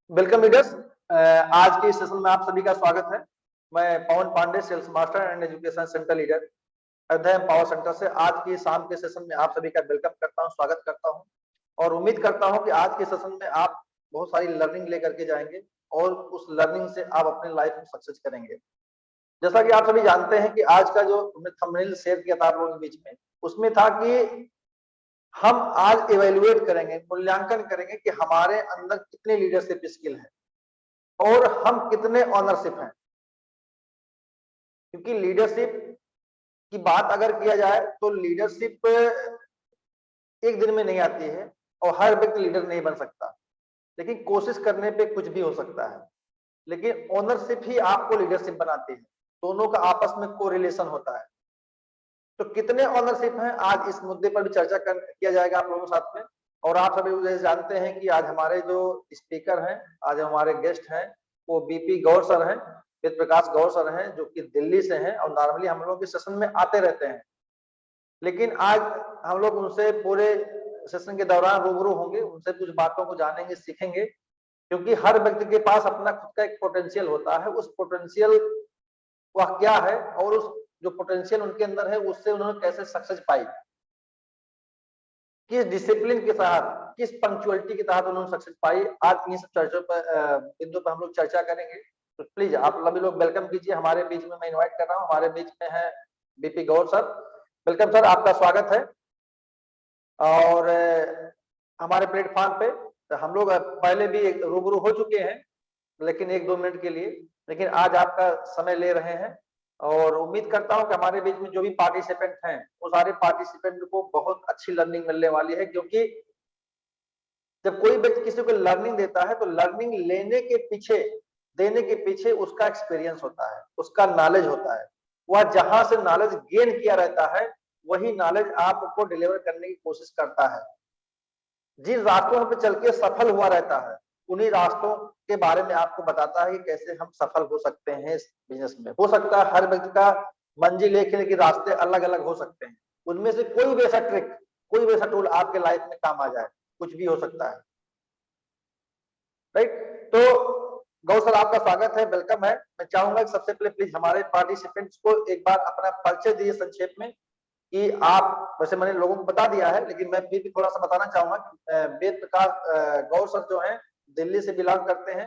Welcome leaders. आज के इस सेशन में आप सभी का स्वागत है। मैं Pawan Pandey, sales master and education centre leader, Adhyayan power centre से आज की शाम के सेशन में आप सभी का वेलकम करता हूं, स्वागत करता हूं और उम्मीद करता हूं कि आज के सेशन में आप बहुत सारी लर्निंग लेकर के जाएंगे और उस लर्निंग से आप अपने लाइफ में सक्सेस करेंगे। जैसा कि आप सभी जानते हैं कि आज का जो थंबनेल शेयर किया था आप लोगों के बीच में, उसमें था कि हम आज इवेल्युएट करेंगे, मूल्यांकन करेंगे कि हमारे अंदर कितने लीडरशिप स्किल है और हम कितने ऑनरशिप हैं। क्योंकि लीडरशिप की बात अगर किया जाए तो लीडरशिप एक दिन में नहीं आती है और हर व्यक्ति लीडर नहीं बन सकता, लेकिन कोशिश करने पे कुछ भी हो सकता है। लेकिन ओनरशिप ही आपको लीडरशिप बनाती है, दोनों का आपस में कोरिलेशन होता है। तो कितने ऑनरशिप हैं, आज इस मुद्दे पर भी चर्चा किया जाएगा आप लोगों के साथ में। और आप सभी जैसे जानते हैं कि आज हमारे जो स्पीकर हैं, आज हमारे गेस्ट हैं, वो बीपी गौर सर हैं, वेद प्रकाश गौर सर हैं, जो कि दिल्ली से हैं और नॉर्मली हम लोग के सेशन में आते रहते हैं। लेकिन आज हम लोग उनसे पूरे सेशन के दौरान रूबरू होंगे, उनसे कुछ बातों को जानेंगे, सीखेंगे, क्योंकि हर व्यक्ति के पास अपना खुद का एक पोटेंशियल होता है। उस पोटेंशियल वह क्या है और उस जो पोटेंशियल उनके अंदर है उससे उन्होंने कैसे सक्सेस पाई, किस डिसिप्लिन के साथ, किस पंक्चुअलिटी के तहत उन्होंने सक्सेस पाई। आज इन सब चर्चों पर बिंदु पर हम लोग चर्चा करेंगे। तो प्लीज आप सभी लोग वेलकम कीजिए। हमारे बीच में मैं इनवाइट कर रहा हूँ, हमारे बीच में है बीपी गौर सर। वेलकम सर, आपका स्वागत है। और हमारे प्लेटफॉर्म पे तो हम लोग पहले भी रूबरू हो चुके हैं, लेकिन 1-2 मिनट के लिए, लेकिन आज आपका समय ले रहे हैं और उम्मीद करता हूं कि हमारे बीच में जो भी पार्टिसिपेंट हैं वो सारे पार्टिसिपेंट को बहुत अच्छी लर्निंग मिलने वाली है। क्योंकि जब कोई व्यक्ति किसी को लर्निंग देता है तो लर्निंग लेने के पीछे, देने के पीछे उसका एक्सपीरियंस होता है, उसका नॉलेज होता है। वह जहां से नॉलेज गेन किया रहता है वही नॉलेज आपको डिलीवर करने की कोशिश करता है। जिन रास्तों पर चल के सफल हुआ रहता है उन्हीं रास्तों के बारे में आपको बताता है कि कैसे हम सफल हो सकते हैं इस बिजनेस में। हो सकता है हर व्यक्ति का मंजिल एक है, लेकिन रास्ते अलग अलग हो सकते हैं। उनमें से कोई भी ऐसा ट्रिक, कोई भी ऐसा टूल आपके लाइफ में काम आ जाए, कुछ भी हो सकता है। राइट? तो गौ सर, आपका स्वागत है, वेलकम है। मैं चाहूंगा कि सबसे पहले प्लीज हमारे पार्टिसिपेंट्स को एक बार अपना परिचय दीजिए संक्षेप में कि आप, वैसे मैंने लोगों को बता दिया है लेकिन मैं फिर भी थोड़ा सा बताना चाहूंगा कि वेद प्रकाश गौर सर जो है दिल्ली से बिलोंग करते हैं।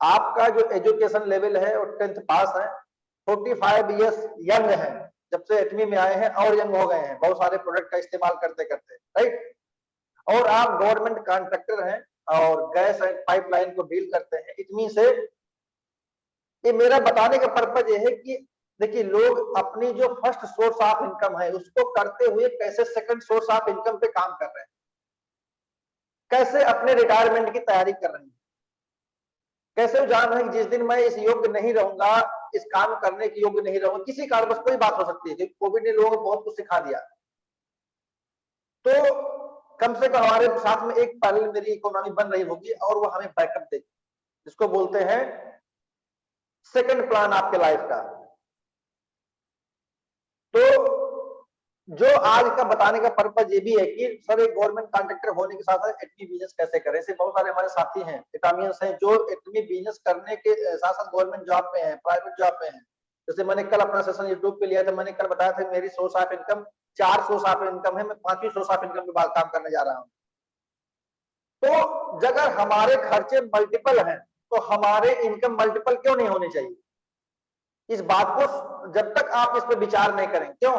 आपका जो एजुकेशन लेवल है वो 10th पास है, 45 ईयर्स यंग है, जब से 8वीं में आए हैं और यंग हो गए हैं बहुत सारे प्रोडक्ट का इस्तेमाल करते करते। राइट? और आप गवर्नमेंट कॉन्ट्रैक्टर हैं और गैस एंड पाइपलाइन को डील करते हैं। इतनी से ये मेरा बताने का पर्पज ये है कि देखिए, लोग अपनी जो फर्स्ट सोर्स ऑफ इनकम है उसको करते हुए कैसे सेकंड सोर्स ऑफ इनकम पे काम कर रहे हैं, कैसे अपने रिटायरमेंट की तैयारी कर रहे हैं, कैसे वो जान रहे हैं कि जिस दिन मैं इस योग्य नहीं रहूंगा, इस काम करने के योग्य नहीं रहूंगा, किसी कारण बस कोई बात हो सकती है, क्योंकि कोविड ने लोगों को बहुत कुछ सिखा दिया। तो कम से कम हमारे साथ में एक पैरेलल मेरी इकोनॉमी बन रही होगी और वो हमें बैकअप देगी, जिसको बोलते हैं सेकंड प्लान आपके लाइफ का। तो जो आज का बताने का पर्पज ये भी है कि सर एक गवर्नमेंट कॉन्ट्रैक्टर होने के साथ साथ एटमी बिजनेस कैसे करें। ऐसे बहुत सारे हमारे साथी हैं, इटामियंस हैं, जो एटमी बिजनेस करने के साथ साथ गवर्नमेंट जॉब पे हैं, प्राइवेट जॉब पे हैं। जैसे मैंने कल अपना सेशन यूट्यूब पे लिया था, मैंने कल बताया था मेरी source of income 4 source of income है, मैं 5वीं सोर्स ऑफ इनकम के बाद काम करने जा रहा हूँ। तो अगर हमारे खर्चे मल्टीपल हैं तो हमारे इनकम मल्टीपल क्यों नहीं होने चाहिए? इस बात को जब तक आप इस पर विचार नहीं करें, क्यों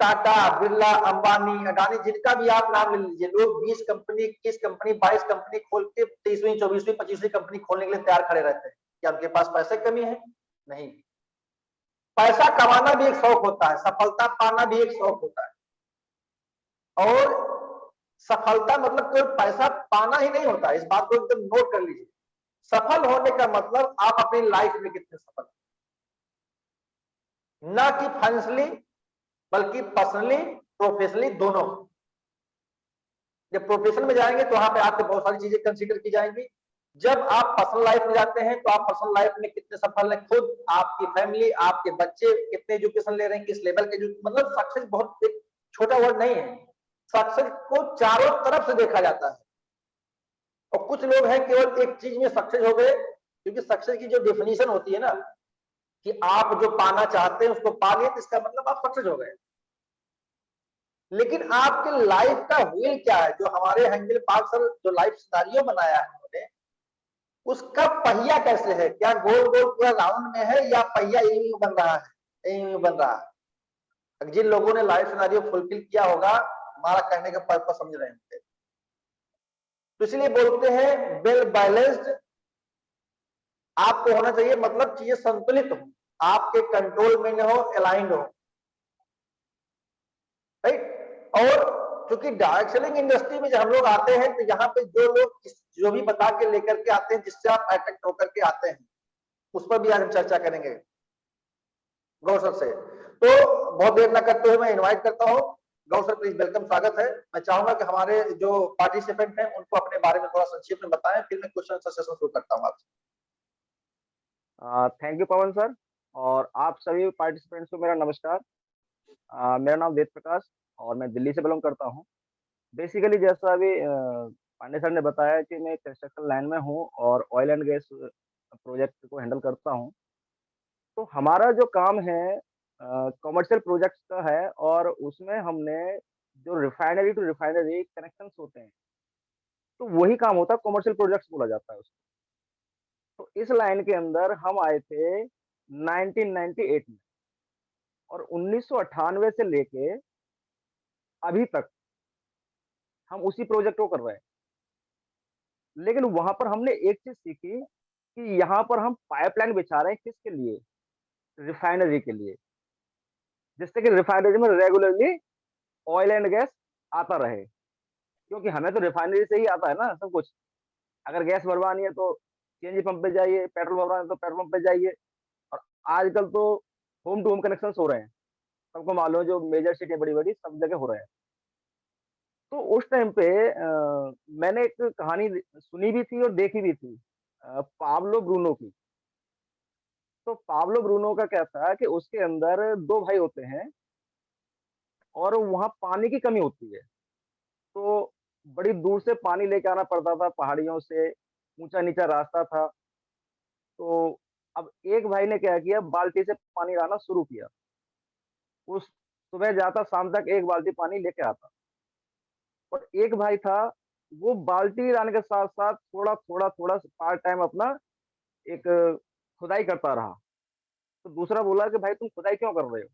टाटा, बिरला, अंबानी, अडानी, जिनका भी आप नाम ले लीजिए, लोग 20 कंपनी, 21 कंपनी, 22 कंपनी खोल के 23वीं, 24वीं, 25वीं कंपनी खोलने के लिए तैयार खड़े रहते हैं। क्या उनके पास पैसे की कमी है? नहीं। पैसा कमाना भी एक शौक होता है, सफलता पाना भी एक शौक होता है। और सफलता मतलब केवल पैसा पाना ही नहीं होता, इस बात को एकदम नोट कर लीजिए। सफल होने का मतलब आप अपनी लाइफ में कितने सफल, ना कि फाइनेंशियली बल्कि पर्सनली, प्रोफेशनली, दोनों। जब प्रोफेशन में जाएंगे तो वहां पे आपको बहुत सारी चीजें कंसीडर की जाएंगी। जब आप पर्सनल लाइफ में जाते हैं तो आप पर्सनल लाइफ में कितने सफल हैं, खुद, आपकी फैमिली, आपके बच्चे कितने एजुकेशन ले रहे हैं, किस लेवल के, मतलब सक्सेस बहुत एक छोटा वर्ड नहीं है। सक्सेस को चारों तरफ से देखा जाता है और कुछ लोग हैं केवल एक चीज में सक्सेस हो गए, क्योंकि सक्सेस की जो डेफिनेशन होती है ना कि आप जो पाना चाहते हैं उसको पा लिए, तो इसका मतलब आप सक्सेस हो गए। लेकिन आपके लाइफ का व्हील क्या है, जो हमारे हेंगल पार्क सर जो लाइफ सिनारियो बनाया है उन्होंने, उसका पहिया कैसे है, क्या गोल गोल पूरा राउंड में है या पहिया यूं बन रहा है, यूं बन रहा है। जिन लोगों ने लाइफ सिनारियो फुलफिल किया होगा, हमारा कहने का पर्पस समझ रहे होंगे। तो इसलिए बोलते हैं वेल बैलेंस्ड आपको होना चाहिए, मतलब चीजें संतुलित हो, आपके कंट्रोल में न हो, अलाइंड हो, राइट। और क्योंकि डायरेक्ट सेलिंग इंडस्ट्री में जब हम लोग आते हैं, तो यहाँ पे जो लोग जो भी बता के लेकर के आते हैं, जिससे आप अट्रैक्ट होकर के आते हैं, उस पर भी आज हम चर्चा करेंगे गौर सर से। तो बहुत देर न करते हुए मैं इनवाइट करता हूँ गौर सर, प्लीज वेलकम, स्वागत है। मैं चाहूंगा कि हमारे जो पार्टिसिपेंट हैं उनको अपने बारे में थोड़ा संक्षिप्त में बताएं, फिर मैं क्वेश्चन आंसर सेशन शुरू करता हूँ आपसे। थैंक यू पवन सर, और आप सभी पार्टिसिपेंट्स को मेरा नमस्कार। मेरा नाम वेद प्रकाश और मैं दिल्ली से बिलोंग करता हूँ। बेसिकली जैसा अभी पांडे सर ने बताया कि मैं कंस्ट्रक्शन लाइन में हूँ और ऑयल एंड गैस प्रोजेक्ट को हैंडल करता हूँ। तो हमारा जो काम है कमर्शियल प्रोजेक्ट्स का है, और उसमें हमने जो रिफाइनरी टू रिफाइनरी कनेक्शंस होते हैं, तो वही काम होता है, कमर्शियल प्रोजेक्ट्स बोला जाता है उसको। तो इस लाइन के अंदर हम आए थे 1998 में, और 1998 से लेके अभी तक हम उसी प्रोजेक्ट को कर रहे हैं। लेकिन वहां पर हमने एक चीज सीखी कि यहाँ पर हम पाइपलाइन बिछा रहे हैं किसके लिए, रिफाइनरी के लिए, जिससे कि रिफाइनरी में रेगुलरली ऑयल एंड गैस आता रहे। क्योंकि हमें तो रिफाइनरी से ही आता है ना सब कुछ। अगर गैस भरवानी है तो सीएनजी पंप पे जाइए, पेट्रोल भरवाना है तो पेट्रोल पंप पे जाइए। और आजकल तो होम टू होम कनेक्शन हो रहे हैं, सबको मालूम है, जो मेजर सिटी बड़ी बड़ी सब जगह हो रहे हैं। तो उस टाइम पे मैंने एक कहानी सुनी भी थी और देखी भी थी, पाब्लो ब्रूनो की। तो पाब्लो ब्रूनो का क्या था कि उसके अंदर दो भाई होते हैं और वहां पानी की कमी होती है। तो बड़ी दूर से पानी लेके आना पड़ता था, पहाड़ियों से, ऊंचा नीचा रास्ता था। तो अब एक भाई ने क्या किया, बाल्टी से पानी लाना शुरू किया। उस सुबह जाता, शाम तक एक बाल्टी पानी लेके आता। और एक भाई था, वो बाल्टी लाने के साथ साथ थोड़ा थोड़ा थोड़ा पार्ट टाइम अपना एक खुदाई करता रहा। तो दूसरा बोला कि भाई तुम खुदाई क्यों कर रहे हो?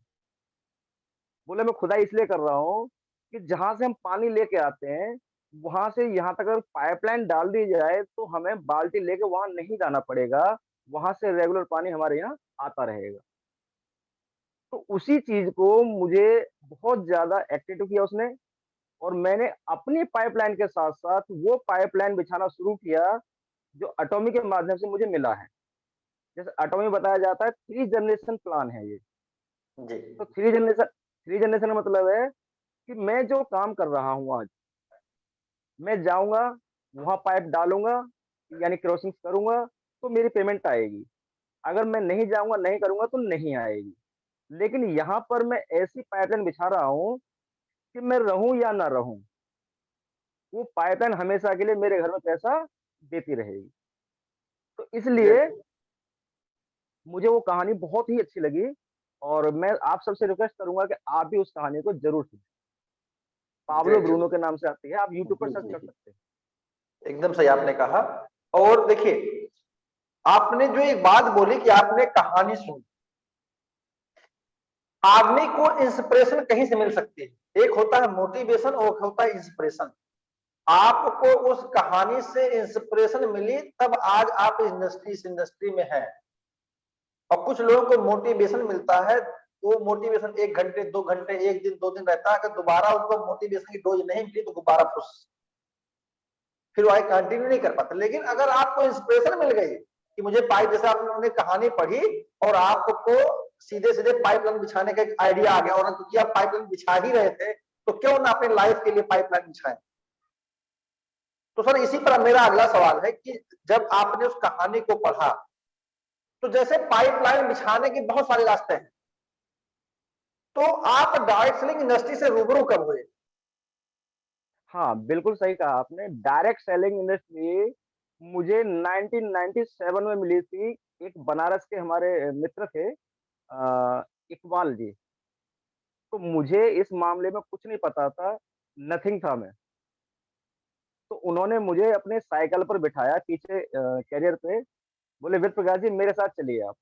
बोले मैं खुदाई इसलिए कर रहा हूँ कि जहां से हम पानी लेके आते हैं, वहां से यहाँ तक अगर पाइपलाइन डाल दी जाए तो हमें बाल्टी लेके वहां नहीं जाना पड़ेगा, वहां से रेगुलर पानी हमारे यहाँ आता रहेगा। तो उसी चीज को मुझे बहुत ज्यादा एक्टिव किया उसने, और मैंने अपनी पाइपलाइन के साथ साथ वो पाइपलाइन बिछाना शुरू किया जो एटॉमी के माध्यम से मुझे मिला है। जैसे एटॉमी बताया जाता है, 3 जनरेशन प्लान है ये। जी तो 3 जनरेशन का मतलब है कि मैं जो काम कर रहा हूँ आज, मैं जाऊंगा वहां पाइप डालूंगा, यानी क्रॉसिंग करूंगा, तो मेरी पेमेंट आएगी। अगर मैं नहीं जाऊंगा, नहीं करूंगा, तो नहीं आएगी। लेकिन यहाँ पर मैं ऐसी पाइपलाइन बिछा रहा हूँ कि मैं रहूं या ना रहूं, वो पाइपलाइन हमेशा के लिए मेरे घर में पैसा देती रहेगी। तो इसलिए ग्रेट। मुझे वो कहानी बहुत ही अच्छी लगी, और मैं आप सबसे रिक्वेस्ट करूंगा कि आप भी उस कहानी को जरूर सुनें। Pablo great. ब्रूनो के नाम से आती है, आप यूट्यूब पर जी सर्च जी कर जी, सकते हैं। एकदम सही आपने कहा। और देखिए, आपने जो एक बात बोली कि आपने कहानी सुनी, आदमी को इंस्पिरेशन कहीं से मिल सकती है। एक होता है मोटिवेशन और एक होता है इंस्पिरेशन। आपको उस कहानी से इंस्पिरेशन मिली, तब आज आप इस इंडस्ट्री में हैं। और कुछ लोगों को मोटिवेशन मिलता है, वो मोटिवेशन 1 घंटे 2 घंटे 1 दिन 2 दिन रहता है, अगर दोबारा उनको मोटिवेशन की डोज नहीं मिली तो दोबारा फुस, फिर वो कंटिन्यू नहीं कर पाते। लेकिन अगर आपको इंस्पिरेशन मिल गई कि मुझे पाइप, जैसे आपने कहानी पढ़ी और आपको सीधे सीधे पाइपलाइन बिछाने का एक आइडिया आ गया, और क्योंकि आप पाइपलाइन बिछा ही रहे थे, तो क्यों ना अपने लाइफ के लिए पाइपलाइन बिछाएं। तो सर इसी पर मेरा अगला सवाल है कि जब आपने उस कहानी को पढ़ा, तो जैसे पाइपलाइन बिछाने के बहुत सारे रास्ते हैं, तो आप डायरेक्ट सेलिंग इंडस्ट्री से रूबरू कब हुए? हाँ, बिल्कुल सही कहा आपने। डायरेक्ट सेलिंग इंडस्ट्री मुझे 1997 में मिली थी। एक बनारस के हमारे मित्र थे इकबाल जी। तो मुझे इस मामले में कुछ नहीं पता था, नथिंग था मैं। तो उन्होंने मुझे अपने साइकिल पर बिठाया पीछे कैरियर पे, बोले वेद प्रकाश जी मेरे साथ चलिए आप।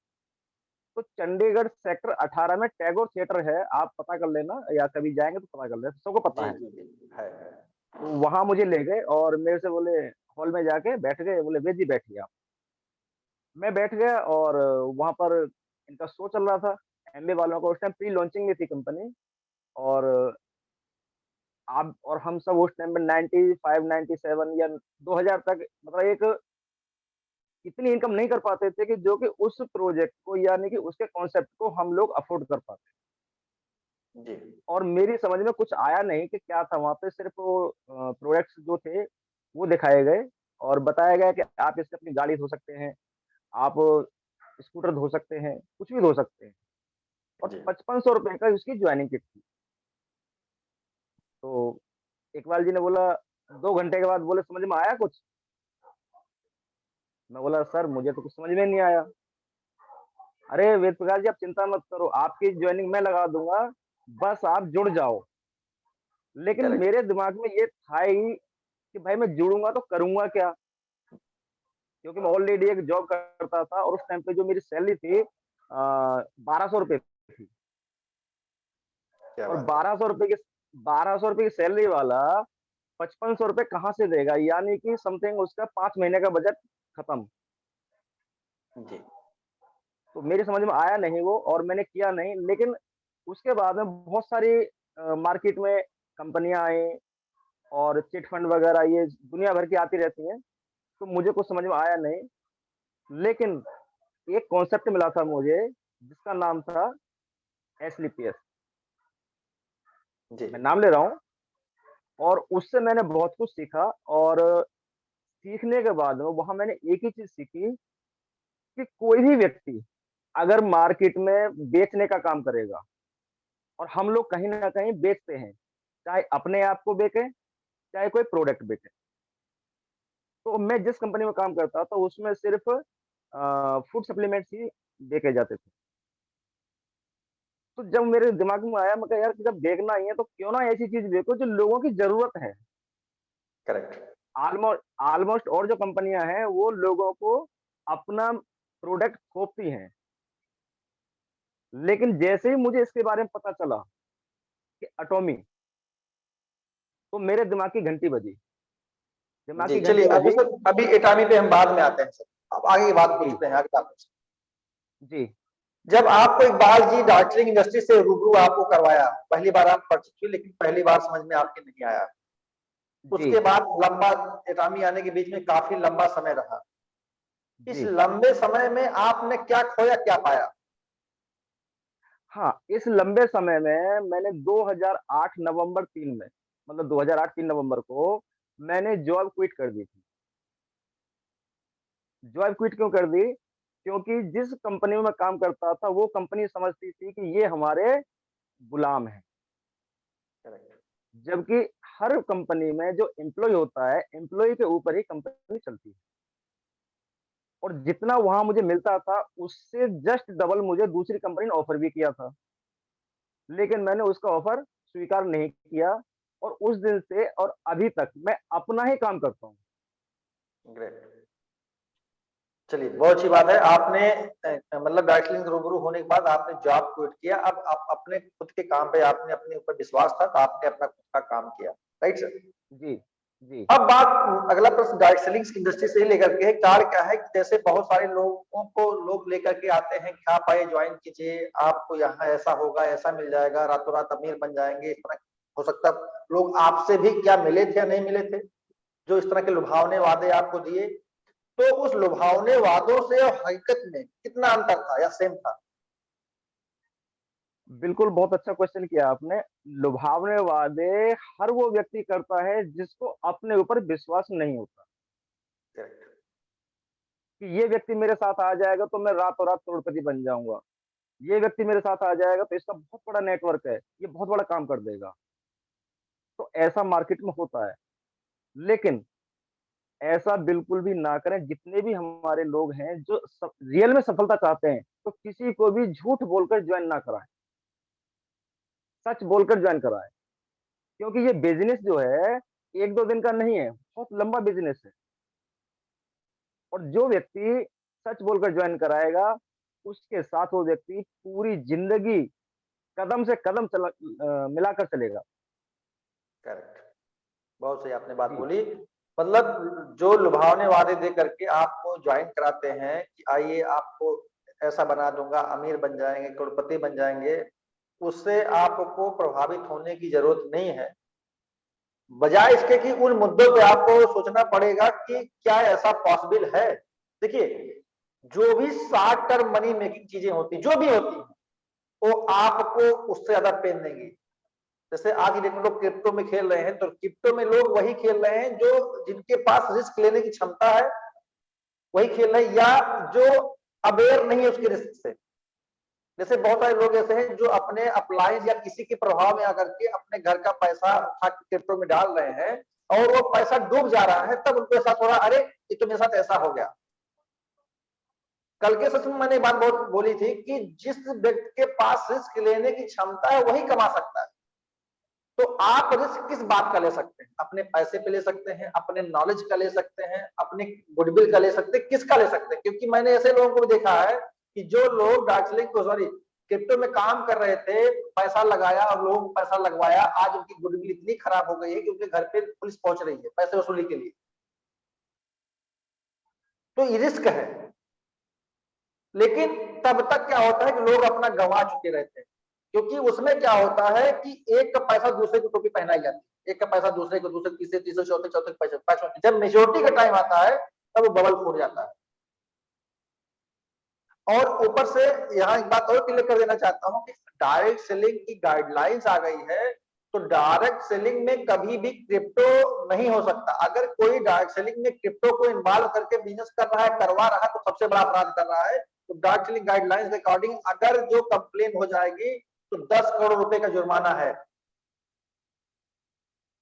तो चंडीगढ़ सेक्टर 18 में टैगोर थिएटर है, आप पता कर लेना या कभी जाएँगे तो पता कर लेना, सबको पता जी, है। जी, जी। है। तो वहाँ मुझे ले गए और मेरे से बोले हॉल में जाके बैठ गए, बोले वेद जी बैठिए आप। मैं बैठ गया और वहाँ पर इनका शो चल रहा था, एमबी वालों का उस टाइम प्री लॉन्चिंग में थी कंपनी और आप और हम सब उस टाइम में 95, 97 या 2000 तक मतलब एक इतनी इनकम नहीं कर पाते थे कि जो कि उस प्रोजेक्ट को यानी कि उसके कॉन्सेप्ट को हम लोग अफ़ोर्ड कर पाते। जी, और मेरी समझ में कुछ आया नहीं कि क्या था वहाँ पे सिर्फ़ वो प्रोडक्ट्स जो थे, वो दिखाए गए और बताया गया कि आप इससे अपनी गाड़ी धो सकते हैं, आप स्कूटर धो सकते हैं, कुछ भी धो सकते हैं और जी। ₹5500 का उसकी जॉइनिंग किट थी। तो इकबाल जी ने बोला 2 घंटे के बाद बोले समझ में आया कुछ? मैं बोला सर मुझे तो कुछ समझ में नहीं आया। अरे वेद प्रकाश जी आप चिंता मत करो, आपकी जॉइनिंग मैं लगा दूँगा, बस आप जुड़ जाओ। लेकिन करेक्ट। मेरे दिमाग में ये था ही कि भाई मैं जुड़ूँगा तो करूँगा क्या? क्योंकि मैं ऑलरेडी एक जॉब करता था और उस टाइम पे जो मेरी सैलरी थी ₹1200 थी क्या और बात है! ₹1200 की सैलरी वाला ₹5500 कहाँ से देगा? यानी कि समथिंग उसका 5 महीने का बजट खत्म। जी, तो मेरी समझ में आया नहीं वो और मैंने किया नहीं, लेकिन उसके बाद में बहुत सारी मार्केट में कंपनियाँ आई और चिट फंड वगैरह ये दुनिया भर की आती रहती हैं, तो मुझे कुछ समझ में आया नहीं। लेकिन एक कॉन्सेप्ट मिला था मुझे जिसका नाम था एसलीपीएस, जी, मैं नाम ले रहा हूँ और उससे मैंने बहुत कुछ सीखा और सीखने के बाद में वहाँ मैंने एक ही चीज़ सीखी कि कोई भी व्यक्ति अगर मार्केट में बेचने का काम करेगा और हम लोग कहीं न कहीं बेचते हैं, चाहे अपने आप को बेचें, चाहे कोई प्रोडक्ट बेचे। तो मैं जिस कंपनी में काम करता था उसमें सिर्फ़ फूड सप्लीमेंट्स ही बेचे जाते थे। तो जब मेरे दिमाग में आया मैं कहा यार जब बेचना ही है तो क्यों ना ऐसी चीज़ बेचो जो लोगों की ज़रूरत है। करेक्ट। ऑलमोस्ट और जो कंपनियाँ हैं वो लोगों को अपना प्रोडक्ट थोपती हैं। लेकिन जैसे ही मुझे इसके बारे में पता चला कि एटॉमी तो मेरे दिमाग की घंटी बजी। दिमाग जी, की चलिए घंटी अभी बजी सर अभी एटामी पे हम बाद में आते हैं सर। अब आगे की बात जी, पूछते हैं, आगे बात पूछते जी, हैं। जब आपको इकबाल जी दार्जिलिंग इंडस्ट्री से रूबरू आपको करवाया, पहली बार आप परिचित हुए लेकिन पहली बार समझ में आपके नहीं आया। जी, उसके बाद लंबा एटामी आने के बीच में काफ़ी लंबा समय रहा। इस जी। लंबे समय में आपने क्या खोया, क्या पाया? हाँ, इस लंबे समय में मैंने 2008 नवंबर 3 में मतलब 2008 3 नवंबर को मैंने जॉब क्विट कर दी थी। जॉब क्विट क्यों कर दी? क्योंकि जिस कंपनी में मैं काम करता था, वो कंपनी समझती थी कि ये हमारे गुलाम हैं। करेक्ट। जबकि हर कंपनी में जो एम्प्लॉयी होता है, एम्प्लॉयी के ऊपर ही कंपनी चलती है। और जितना वहाँ मुझे मिलता था, उससे जस्ट डबल मुझे दूसरी कंपनी ने ऑफ़र भी किया था। लेकिन मैंने उसका ऑफ़र स्वीकार नहीं किया और उस दिन से और अभी तक मैं अपना ही काम करता हूँ। ग्रेट। चलिए, बहुत अच्छी बात है। आपने मतलब दार्जिलिंग से रूबरू होने के बाद आपने जॉब क्विट किया। अब आप अपने खुद के काम पे आपने अपने ऊपर विश्वास था, तो आपने अपना खुद का काम किया। Right sir? जी, जी, अब बात अगला प्रश्न दार्जिलिंग इंडस्ट्री से ही लेकर के है। कार्य क्या है कि जैसे बहुत सारे लोगों को लोग लेकर के आते हैं कि आप आइए ज्वाइन कीजिए, आपको यहाँ ऐसा होगा, ऐसा मिल जाएगा, रातों-रात अमीर बन जाएँगे, इस तरह हो सकता है लोग आपसे भी क्या मिले थे या नहीं मिले थे, जो इस तरह के लुभावने वादे आपको दिए। तो उस लुभावने वादों से और हकीकत में कितना अंतर था या सेम था? बिल्कुल बहुत अच्छा क्वेश्चन किया आपने। लुभावने वादे हर वो व्यक्ति करता है जिसको अपने ऊपर विश्वास नहीं होता, करेक्ट। कि ये व्यक्ति मेरे साथ आ जाएगा तो मैं रातों-रात करोड़पति बन जाऊँगा। ये व्यक्ति मेरे साथ आ जाएगा तो इसका बहुत बड़ा नेटवर्क है, ये बहुत बड़ा काम कर देगा। तो ऐसा मार्केट में होता है। लेकिन ऐसा बिल्कुल भी ना करें, जितने भी हमारे लोग हैं जो रियल में सफलता चाहते हैं, तो किसी को भी झूठ बोलकर ज्वाइन ना कराएं, सच बोलकर ज्वाइन कराएं। क्योंकि ये बिजनेस जो है एक दो दिन का नहीं है, बहुत लंबा बिजनेस है। और जो व्यक्ति सच बोलकर ज्वाइन कराएगा, उसके साथ वो व्यक्ति पूरी जिंदगी कदम से कदम मिलाकर चलेगा। करेक्ट, बहुत सही आपने बात जी। बोली। मतलब जो लुभावने वादे दे करके आपको ज्वाइन कराते हैं कि आइए आपको ऐसा बना दूंगा, अमीर बन जाएंगे, करोड़पति बन जाएंगे, उससे आपको प्रभावित होने की जरूरत नहीं है। बजाय इसके कि उन मुद्दों पे आपको सोचना पड़ेगा कि क्या ऐसा पॉसिबल है। देखिए, जो भी शॉर्ट टर्म मनी मेकिंग चीजें होती, जो भी होती हैं, वो आपको उससे ज्यादा पेन देंगी। जैसे आज की डेट में लोग क्रिप्टो में खेल रहे हैं, तो क्रिप्टो में लोग वही खेल रहे हैं जो जिनके पास रिस्क लेने की क्षमता है, वही खेल रहे हैं, या जो अवेयर नहीं है उसके रिस्क से। जैसे बहुत सारे लोग ऐसे हैं जो अपने अप्लायंस या किसी के प्रभाव में आकर के अपने घर का पैसा उठा के क्रिप्टो में डाल रहे हैं, और वो पैसा डूब जा रहा है, तब उनको ऐसा थोड़ा, अरे ये तो मेरे साथ ऐसा हो गया। कल के सत्र में मैंने एक बात बहुत बोली थी कि जिस व्यक्ति के पास रिस्क लेने की क्षमता है वही कमा सकता है। तो आप रिस्क किस बात का ले सकते हैं? अपने पैसे पे ले सकते हैं, अपने नॉलेज का ले सकते हैं, अपने गुडविल का ले सकते हैं, किसका ले सकते हैं? क्योंकि मैंने ऐसे लोगों को भी देखा है कि जो लोग डार्जिलिंग को, सॉरी, क्रिप्टो में काम कर रहे थे, पैसा लगाया और लोगों को पैसा लगवाया, आज उनकी गुडविल इतनी खराब हो गई है कि उनके घर पे पुलिस पहुंच रही है पैसे वसूली के लिए। तो ये रिस्क है। लेकिन तब तक क्या होता है कि लोग अपना गंवा चुके रहते हैं, क्योंकि उसमें क्या होता है कि एक का पैसा दूसरे को टोपी पहनाई जाती है, एक का पैसा दूसरे को, दूसरे तीसरे, तीसरे चौथे, चौथे पैसे पांचवें, जब मेजोरिटी का टाइम आता है तब वो बबल फूट जाता है। और ऊपर से यहाँ एक बात और क्लियर कर देना चाहता हूँ कि डायरेक्ट सेलिंग की गाइडलाइंस आ गई है, तो डायरेक्ट सेलिंग में कभी भी क्रिप्टो नहीं हो सकता। अगर कोई डायरेक्ट सेलिंग में क्रिप्टो को इन्वॉल्व करके बिजनेस कर रहा है, करवा रहा है, तो सबसे बड़ा अपराध कर रहा है। तो डायरेक्ट सेलिंग गाइडलाइंस के अकॉर्डिंग अगर जो कंप्लेन हो जाएगी तो 10 करोड़ रुपए का जुर्माना है,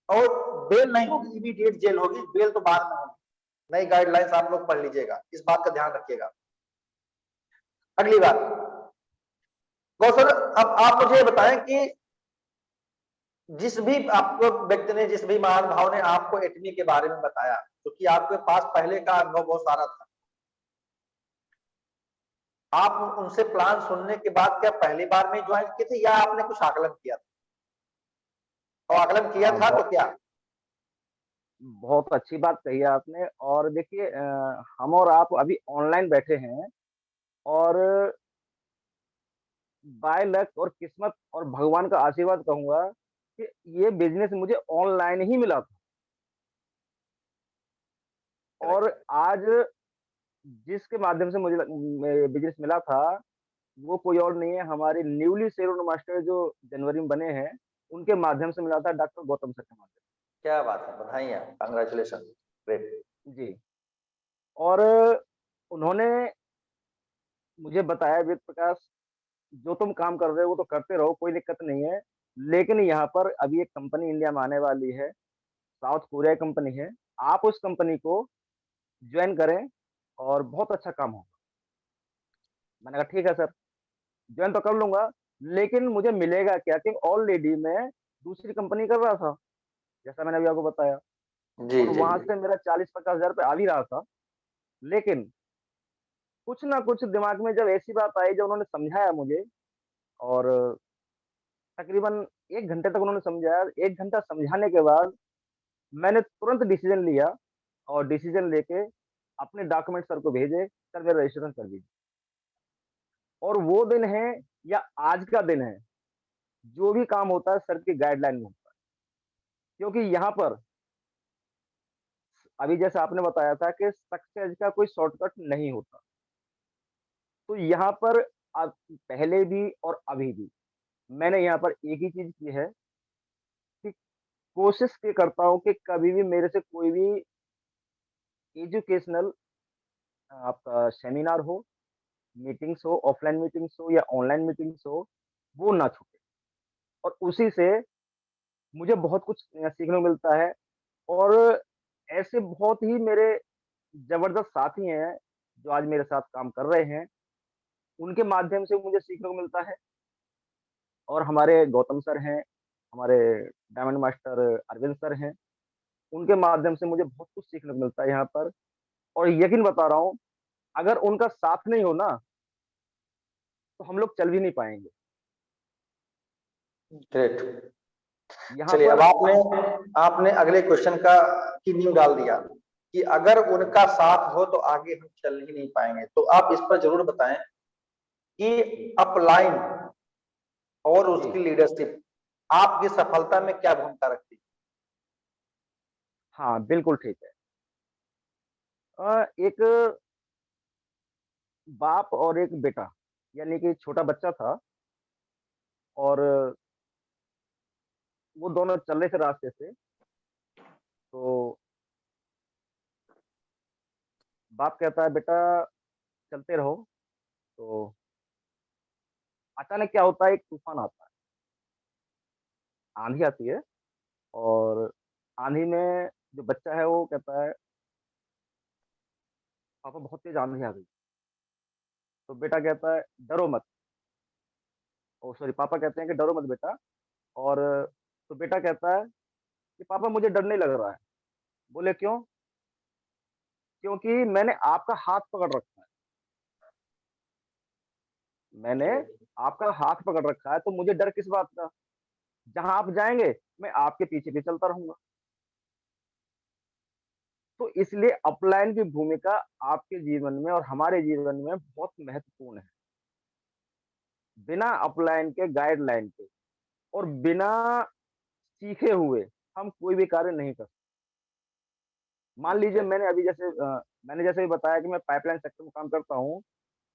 और बेल नहीं होगी, इमीडिएट जेल होगी, बेल तो बाद में होगी। नई गाइडलाइंस आप लोग पढ़ लीजिएगा, इस बात का ध्यान रखिएगा। अगली बात, गौसर, अब आप मुझे बताएं कि जिस भी आपको व्यक्ति ने, जिस भी महानुभाव ने आपको एटमी के बारे में बताया, क्योंकि तो आपके पास पहले का अनुभव बहुत सारा था, आप उनसे प्लान सुनने के बाद क्या पहली बार में ज्वाइन किए थे, या आपने कुछ आकलन किया था? और आकलन किया था तो बहुत क्या? बहुत अच्छी बात कही है आपने। और देखिए, हम और आप अभी ऑनलाइन बैठे हैं, और बाय लक और किस्मत और भगवान का आशीर्वाद कहूंगा कि ये बिजनेस मुझे ऑनलाइन ही मिला था। और करेक्ट। आज जिसके माध्यम से मुझे बिजनेस मिला था, वो कोई और नहीं है, हमारे न्यूली सेरोन मास्टर जो जनवरी में बने हैं, उनके माध्यम से मिला था, डॉक्टर गौतम सर के माध्यम क्या बात है, बधाइयाँ, कांग्रेचुलेशन, ग्रेट। से। जी। और उन्होंने मुझे बताया, वेद प्रकाश, जो तुम काम कर रहे हो वो तो करते रहो, कोई दिक्कत नहीं है, लेकिन यहाँ पर अभी एक कंपनी इंडिया में आने वाली है, साउथ कोरिया कंपनी है, आप उस कंपनी को ज्वाइन करें और बहुत अच्छा काम होगा। मैंने कहा ठीक है सर, ज्वाइन तो कर लूंगा, लेकिन मुझे मिलेगा क्या? कि ऑलरेडी मैं दूसरी कंपनी कर रहा था, जैसा मैंने अभी आपको बताया, जी और जी वहां जी। से मेरा 40-50 हजार रुपये आ भी रहा था। लेकिन कुछ ना कुछ दिमाग में जब ऐसी बात आई, जब उन्होंने समझाया मुझे, और तकरीबन 1 घंटे तक उन्होंने समझाया, 1 घंटा समझाने के बाद मैंने तुरंत डिसीजन लिया, और डिसीजन लेके अपने डॉक्यूमेंट सर को भेजे, सर मेरा रजिस्ट्रेशन कर दीजिए। और वो दिन है, या आज का दिन है, जो भी काम होता है सर की गाइडलाइन में होता है। क्योंकि यहाँ पर अभी जैसे आपने बताया था कि सक्सेस का कोई शॉर्टकट नहीं होता, तो यहाँ पर अब, पहले भी और अभी भी, मैंने यहाँ पर एक ही चीज की है कि कोशिश ये करता हूँ कि कभी भी मेरे से कोई भी एजुकेशनल आपका सेमिनार हो, मीटिंग्स हो, ऑफलाइन मीटिंग्स हो या ऑनलाइन मीटिंग्स हो, वो ना छूटे, और उसी से मुझे बहुत कुछ सीखने को मिलता है और ऐसे बहुत ही मेरे ज़बरदस्त साथी हैं, जो आज मेरे साथ काम कर रहे हैं, उनके माध्यम से मुझे सीखने को मिलता है और हमारे गौतम सर हैं, हमारे डायमंड मास्टर अरविंद सर हैं, उनके माध्यम से मुझे बहुत कुछ सीखने को मिलता है यहाँ पर और यकीन बता रहा हूँ, अगर उनका साथ नहीं हो ना, तो हम लोग चल भी नहीं पाएँगे। ग्रेट। यहाँ चलिए, अब पर आपने आपने अगले क्वेश्चन का की नींव डाल दिया कि अगर उनका साथ हो तो आगे हम चल ही नहीं पाएंगे। तो आप इस पर जरूर बताएं कि अपलाइन और जी, उसकी लीडरशिप आपकी सफलता में क्या भूमिका रखती है? हाँ, बिल्कुल ठीक है। एक बाप और एक बेटा, यानी कि छोटा बच्चा था और वो दोनों चल रहे थे रास्ते से, तो बाप कहता है, "बेटा चलते रहो।" तो अचानक क्या होता है, एक तूफ़ान आता है, आँधी आती है और आँधी में जो बच्चा है वो कहता है, "पापा बहुत तेज़ आँधी आ गई।" तो बेटा कहता है, "डरो मत।" ओह सॉरी पापा कहते हैं कि, "डरो मत बेटा।" और तो बेटा कहता है कि, "पापा मुझे डर नहीं लग रहा है।" बोले, "क्यों?" "क्योंकि मैंने आपका हाथ पकड़ रखा है। मैंने आपका हाथ पकड़ रखा है, तो मुझे डर किस बात का? जहाँ आप जाएँगे, मैं आपके पीछे-पीछे चलता रहूँगा।" तो इसलिए अपलाइन की भूमिका आपके जीवन में और हमारे जीवन में बहुत महत्वपूर्ण है। बिना अपलाइन के, गाइडलाइन के और बिना सीखे हुए हम कोई भी कार्य नहीं कर सकते। मान लीजिए मैंने जैसे भी बताया कि मैं पाइपलाइन सेक्टर में काम करता हूँ,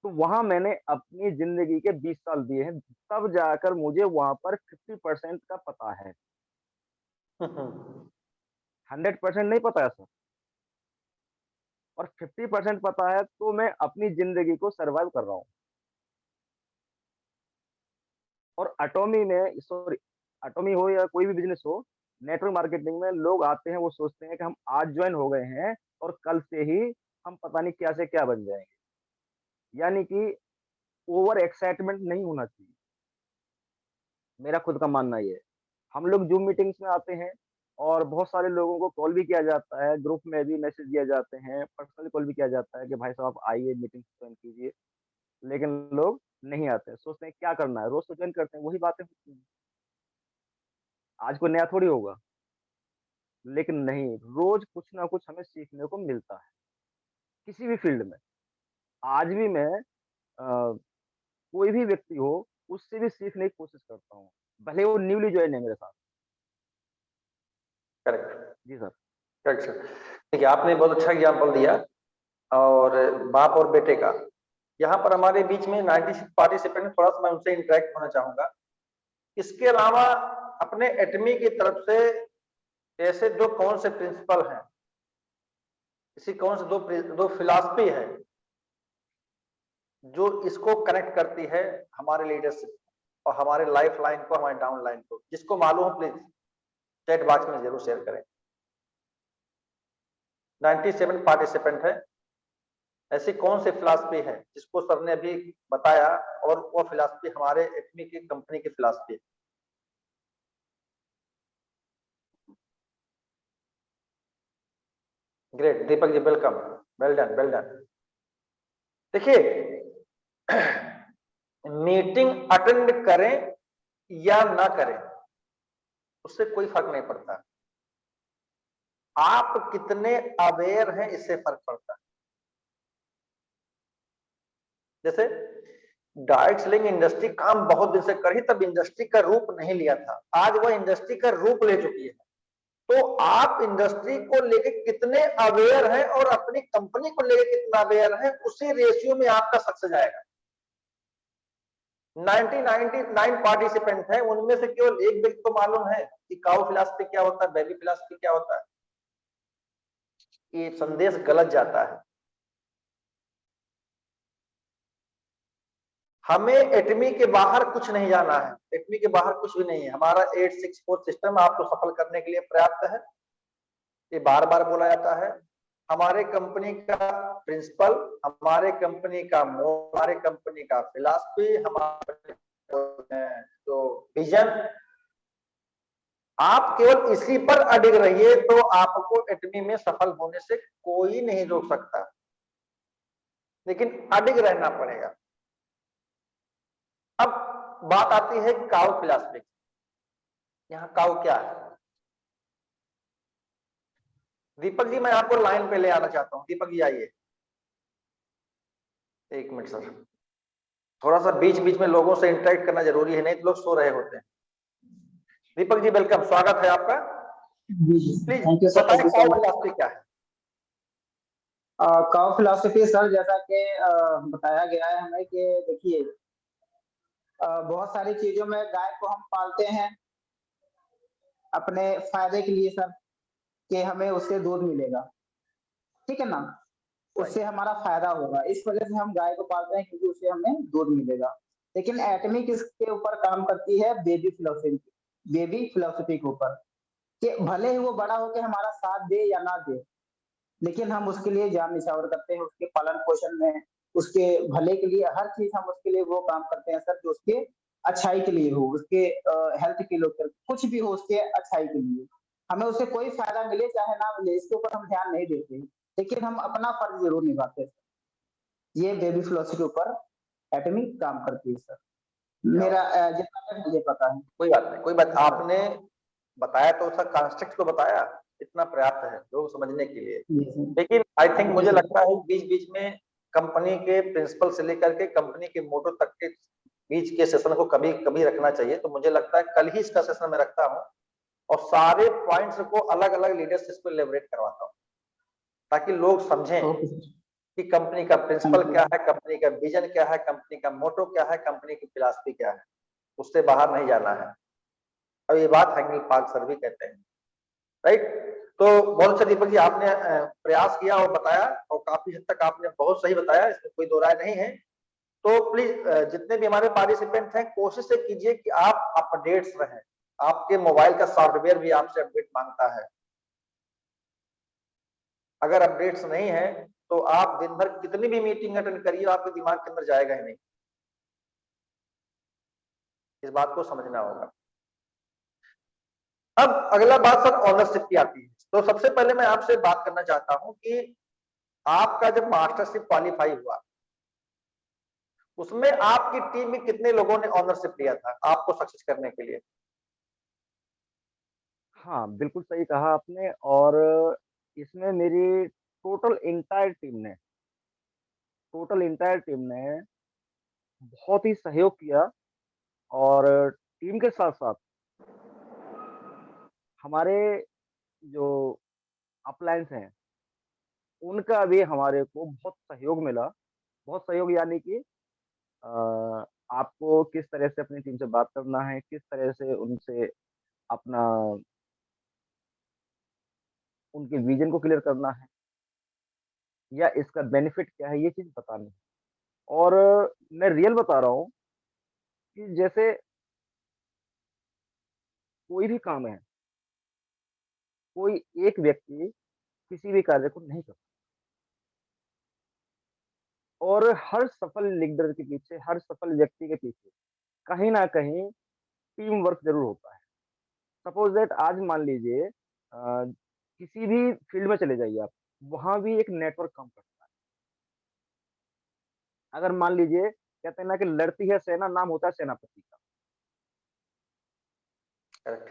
तो वहाँ मैंने अपनी ज़िंदगी के 20 साल दिए हैं, तब जाकर मुझे वहाँ पर 50% का पता है। 100% नहीं पता है सर और 50% पता है, तो मैं अपनी ज़िंदगी को सर्वाइव कर रहा हूँ। और एटॉमी हो या कोई भी बिज़नेस हो, नेटवर्क मार्केटिंग में लोग आते हैं, वो सोचते हैं कि हम आज जॉइन हो गए हैं और कल से ही हम पता नहीं क्या से क्या बन जाएँगे। यानी कि ओवर एक्साइटमेंट नहीं होना चाहिए, मेरा खुद का मानना ये है। हम लोग ज़ूम मीटिंग्स में आते हैं और बहुत सारे लोगों को कॉल भी किया जाता है, ग्रुप में भी मैसेज दिए जाते हैं, पर्सनली कॉल भी किया जाता है कि भाई साहब आप आइए मीटिंग ज्वाइन कीजिए, लेकिन लोग नहीं आते हैं, सोचते हैं क्या करना है, रोज़ तो जॉइन करते हैं, वही बातें होती हैं। आज कोई नया थोड़ी होगा। लेकिन नहीं, रोज़ कुछ ना कुछ हमें सीखने को मिलता है, किसी भी फ़ील्ड में। आज भी मैं कोई भी व्यक्ति हो, उससे भी सीखने की कोशिश करता हूँ, भले वो न्यूली जॉइन है मेरे साथ। करेक्ट। जी सर। Correct sir. देखिए, आपने बहुत अच्छा एग्जाम्पल दिया और बाप और बेटे का। यहाँ पर हमारे बीच में 96 पार्टिसिपेंट, थोड़ा सा मैं उनसे इंटरेक्ट होना चाहूंगा। इसके अलावा अपने एटमी की तरफ से ऐसे दो कौन से प्रिंसिपल हैं, इसी कौन से दो फिलॉसफी है जो इसको कनेक्ट करती है हमारे लीडरशिप और हमारे लाइफ लाइन को, हमारे डाउन लाइन को? जिसको मालूम हो प्लीज चैट बॉक्स में जरूर शेयर करें। 97 पार्टिसिपेंट है। ऐसी कौन सी फिलॉसफी है जिसको सर ने अभी बताया और वो फिलॉसफी हमारे एटमी की कंपनी की फिलॉसफी है? Great, Deepak ji welcome. Well done, well done. देखिए, मीटिंग अटेंड करें या ना करें, उससे कोई फर्क नहीं पड़ता। आप कितने अवेयर हैं, इससे फर्क पड़ता है। जैसे डायरेक्ट सेलिंग इंडस्ट्री काम बहुत दिन से कर ही, तब इंडस्ट्री का रूप नहीं लिया था, आज वह इंडस्ट्री का रूप ले चुकी है। तो आप इंडस्ट्री को लेके कितने अवेयर हैं और अपनी कंपनी को लेके कितना अवेयर हैं, उसी रेशियो में आपका सक्सेस आएगा। 99 पार्टिसिपेंट हैं, उनमें से केवल एक व्यक्ति को मालूम है कि काउ फिलॉसफी क्या होता है, बेबी फिलॉसफी क्या होता है। ये संदेश गलत जाता है। हमें एटमी के बाहर कुछ नहीं जाना है, एटमी के बाहर कुछ भी नहीं है। हमारा 864 सिस्टम आपको सफल करने के लिए पर्याप्त है, ये बार बार बोला जाता है। हमारे कंपनी का प्रिंसिपल, हमारे कंपनी का हमारे कंपनी का फिलॉसफी, हमारे जो विजन, आप केवल इसी पर अडिग रहिए तो आपको एटमी में सफल होने से कोई नहीं रोक सकता, लेकिन अडिग रहना पड़ेगा। अब बात आती है काउ फिलॉसफी। यहाँ काउ क्या है? दीपक जी मैं आपको लाइन पे ले आना चाहता हूँ। दीपक जी आइए, एक मिनट सर, थोड़ा सा बीच बीच में लोगों से इंटरेक्ट करना जरूरी है, नहीं तो लोग सो रहे होते हैं। दीपक जी वेलकम, स्वागत है आपका। Please thank you sir, thank बताएं यू सो काउ मच। फिलॉसफी क्या है? काउ फिलॉसफी सर, जैसा कि बताया गया है हमें कि देखिए, बहुत सारी चीजों में गाय को हम पालते हैं अपने फायदे के लिए सर, कि हमें उससे दूध मिलेगा, ठीक है ना, उससे हमारा फायदा होगा, इस वजह से हम गाय को पालते हैं क्योंकि उससे हमें दूध मिलेगा। लेकिन एटमी किसके ऊपर काम करती है? बेबी फिलोसफी के ऊपर, कि भले ही वो बड़ा होकर हमारा साथ दे या ना दे, लेकिन हम उसके लिए जान निछावर करते हैं, उसके पालन पोषण में, उसके भले के लिए, हर चीज हम उसके लिए वो काम करते हैं सर, जो उसके अच्छाई के लिए हो, उसके हेल्थ के लिए, कुछ भी हो उसके अच्छाई के लिए। हमें उससे कोई फायदा मिले चाहे ना मिले, इसके ऊपर हम ध्यान नहीं देते, लेकिन हम अपना फर्ज जरूर निभाते हैं। ये बेबी फिलोसफी के ऊपर एटमी काम करती है सर, मेरा जितना तक मुझे पता है। कोई बात नहीं, कोई बात। आपने बताया तो उसका कॉन्स्ट्रक्ट तो बताया, इतना पर्याप्त है लोग समझने के लिए। जी सर, लेकिन आई थिंक जी मुझे सर। लगता है बीच बीच में कंपनी के प्रिंसिपल से लेकर के कंपनी के मोटो तक के बीच के सेशन को कभी कभी रखना चाहिए। तो मुझे लगता है कल ही इसका सेशन मैं रखता हूँ और सारे पॉइंट्स को अलग अलग लीडर्स को लेवरेट करवाता हूँ, ताकि लोग समझें ओके सर, कि कंपनी का प्रिंसिपल थैंक यू। क्या है, कंपनी का विजन क्या है, कंपनी का मोटो क्या है, कंपनी की फिलॉसफी क्या है। उससे बाहर नहीं जाना है। और ये बात हैंगल पार्क सर भी कहते हैं, राइट? तो बहुत अच्छा दीपक जी, आपने प्रयास किया और बताया, और काफी हद तक आपने बहुत सही बताया, इसमें कोई दो राय नहीं है। तो प्लीज जितने भी हमारे पार्टिसिपेंट हैं, कोशिश से कीजिए कि आप अपडेट्स रहें। आपके मोबाइल का सॉफ्टवेयर भी आपसे अपडेट मांगता है। अगर अपडेट्स नहीं है तो आप दिन भर कितनी भी मीटिंग अटेंड करिए, आपके दिमाग के अंदर जाएगा ही नहीं। इस बात को समझना होगा। अब अगला बात सर ऑनरशिप की आती है। तो सबसे पहले मैं आपसे बात करना चाहता हूं कि आपका जब मास्टरशिप क्वालिफाई हुआ, उसमें आपकी टीम में कितने लोगों ने ऑनरशिप लिया था आपको सक्सेस करने के लिए? हाँ, बिल्कुल सही कहा आपने। और इसमें मेरी टोटल इंटायर टीम ने बहुत ही सहयोग किया। और टीम के साथ-साथ हमारे जो अपलाइंस हैं, उनका भी हमारे को बहुत सहयोग मिला। बहुत सहयोग यानी कि अ, आपको किस तरह से अपनी टीम से बात करना है, किस तरह से उनसे अपना उनके विज़न को क्लियर करना है, या इसका बेनिफिट क्या है, ये चीज़ बतानी है। और मैं रियल बता रहा हूँ कि जैसे कोई भी काम है, कोई एक व्यक्ति किसी भी कार्य को नहीं कर, और हर सफल लीडर के पीछे, हर सफल व्यक्ति के पीछे कहीं न कहीं टीम वर्क ज़रूर होता है। सपोज़ दैट आज मान लीजिए किसी भी फील्ड में चले जाइए आप, वहाँ भी एक नेटवर्क काम करता है। अगर मान लीजिए कहते हैं ना कि लड़ती है सेना, नाम होता है सेनापति का। करेक्ट।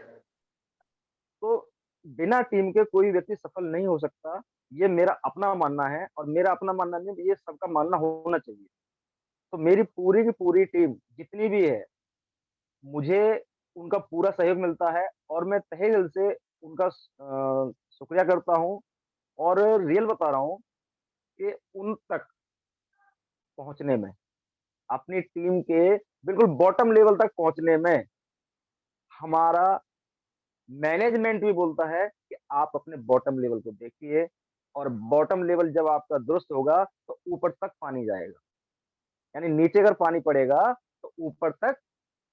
तो बिना टीम के कोई व्यक्ति सफल नहीं हो सकता, ये मेरा अपना मानना है। और मेरा अपना मानना नहीं, ये सबका मानना होना चाहिए। तो मेरी पूरी की पूरी टीम जितनी भी है, मुझे उनका पूरा सहयोग मिलता है, और मैं तहे दिल से उनका शुक्रिया करता हूँ। और रियल बता रहा हूँ कि उन तक पहुँचने में, अपनी टीम के बिल्कुल बॉटम लेवल तक पहुँचने में, हमारा मैनेजमेंट भी बोलता है कि आप अपने बॉटम लेवल को देखिए, और बॉटम लेवल जब आपका दुरुस्त होगा, तो ऊपर तक पानी जाएगा। यानी नीचे अगर पानी पड़ेगा तो ऊपर तक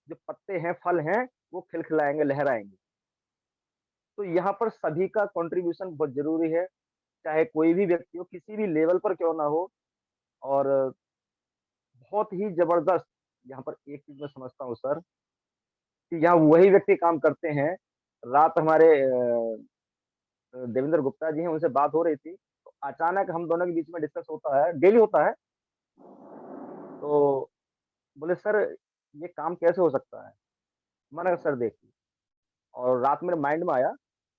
जो पत्ते हैं, फल हैं, वो खिलखिलाएंगे, लहराएंगे। तो यहाँ पर सभी का कंट्रीब्यूशन बहुत जरूरी है, चाहे कोई भी व्यक्ति हो, किसी भी लेवल पर क्यों ना हो। और बहुत ही जबरदस्त यहाँ पर एक चीज मैं समझता हूँ सर, कि यहाँ वही व्यक्ति काम करते हैं। रात हमारे देवेंद्र गुप्ता जी हैं, उनसे बात हो रही थी, तो अचानक हम दोनों के बीच में डिस्कस होता है, डेली होता है। तो बोले सर ये काम कैसे हो सकता है। मैंने कहा सर देखिए, और रात मेरे माइंड में आया,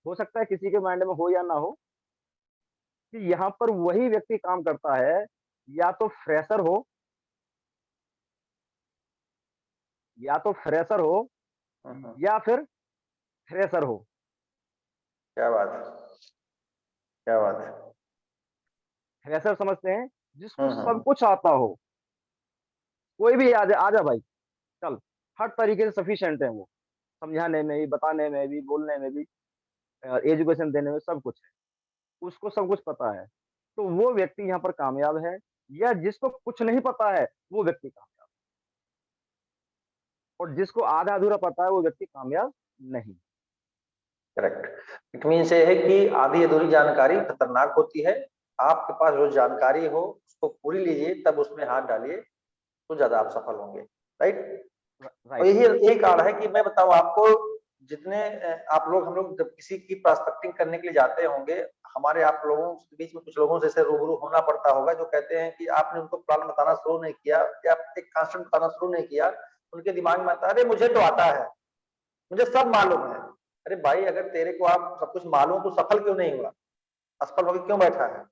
हो सकता है किसी के माइंड में हो या ना हो, कि यहाँ पर वही व्यक्ति काम करता है, या तो फ्रेशर हो, या तो फ्रेशर हो, या फिर थ्रेशर हो। क्या बात है, क्या बात है। थ्रेशर समझते हैं जिसको सब हम्म। कुछ आता हो, कोई भी आ जा भाई, चल। हर तरीके से सफिशिएंट है वो, समझाने में भी, बताने में भी, बोलने में भी, एजुकेशन देने में, सब कुछ है, उसको सब कुछ पता है। तो वो व्यक्ति यहाँ पर कामयाब है। या जिसको कुछ नहीं पता है वो व्यक्ति कामयाब, और जिसको आधा अधूरा पता है वो व्यक्ति कामयाब नहीं। करेक्ट। इट मीन ये है कि आधी अधूरी जानकारी खतरनाक होती है। आपके पास जो जानकारी हो उसको पूरी लीजिए, तब उसमें हाथ डालिए, तो ज्यादा आप सफल होंगे। राइट। और राइट। यही कारण है कि मैं बताऊं आपको, जितने आप लोग, हम लोग जब किसी की प्रॉस्पेक्टिंग करने के लिए जाते होंगे, हमारे आप लोगों के बीच में कुछ लोगों से ऐसे रूबरू होना पड़ता होगा जो कहते हैं कि आपने उनको प्लान बताना शुरू नहीं किया, या एक कांस्टेंट बताना शुरू नहीं किया, उनके दिमाग में आता है अरे मुझे तो आता है, मुझे सब मालूम है। अरे भाई, अगर तेरे को आप सब कुछ मालूम, तो सफल क्यों नहीं हुआ, असफल होकर क्यों बैठा है?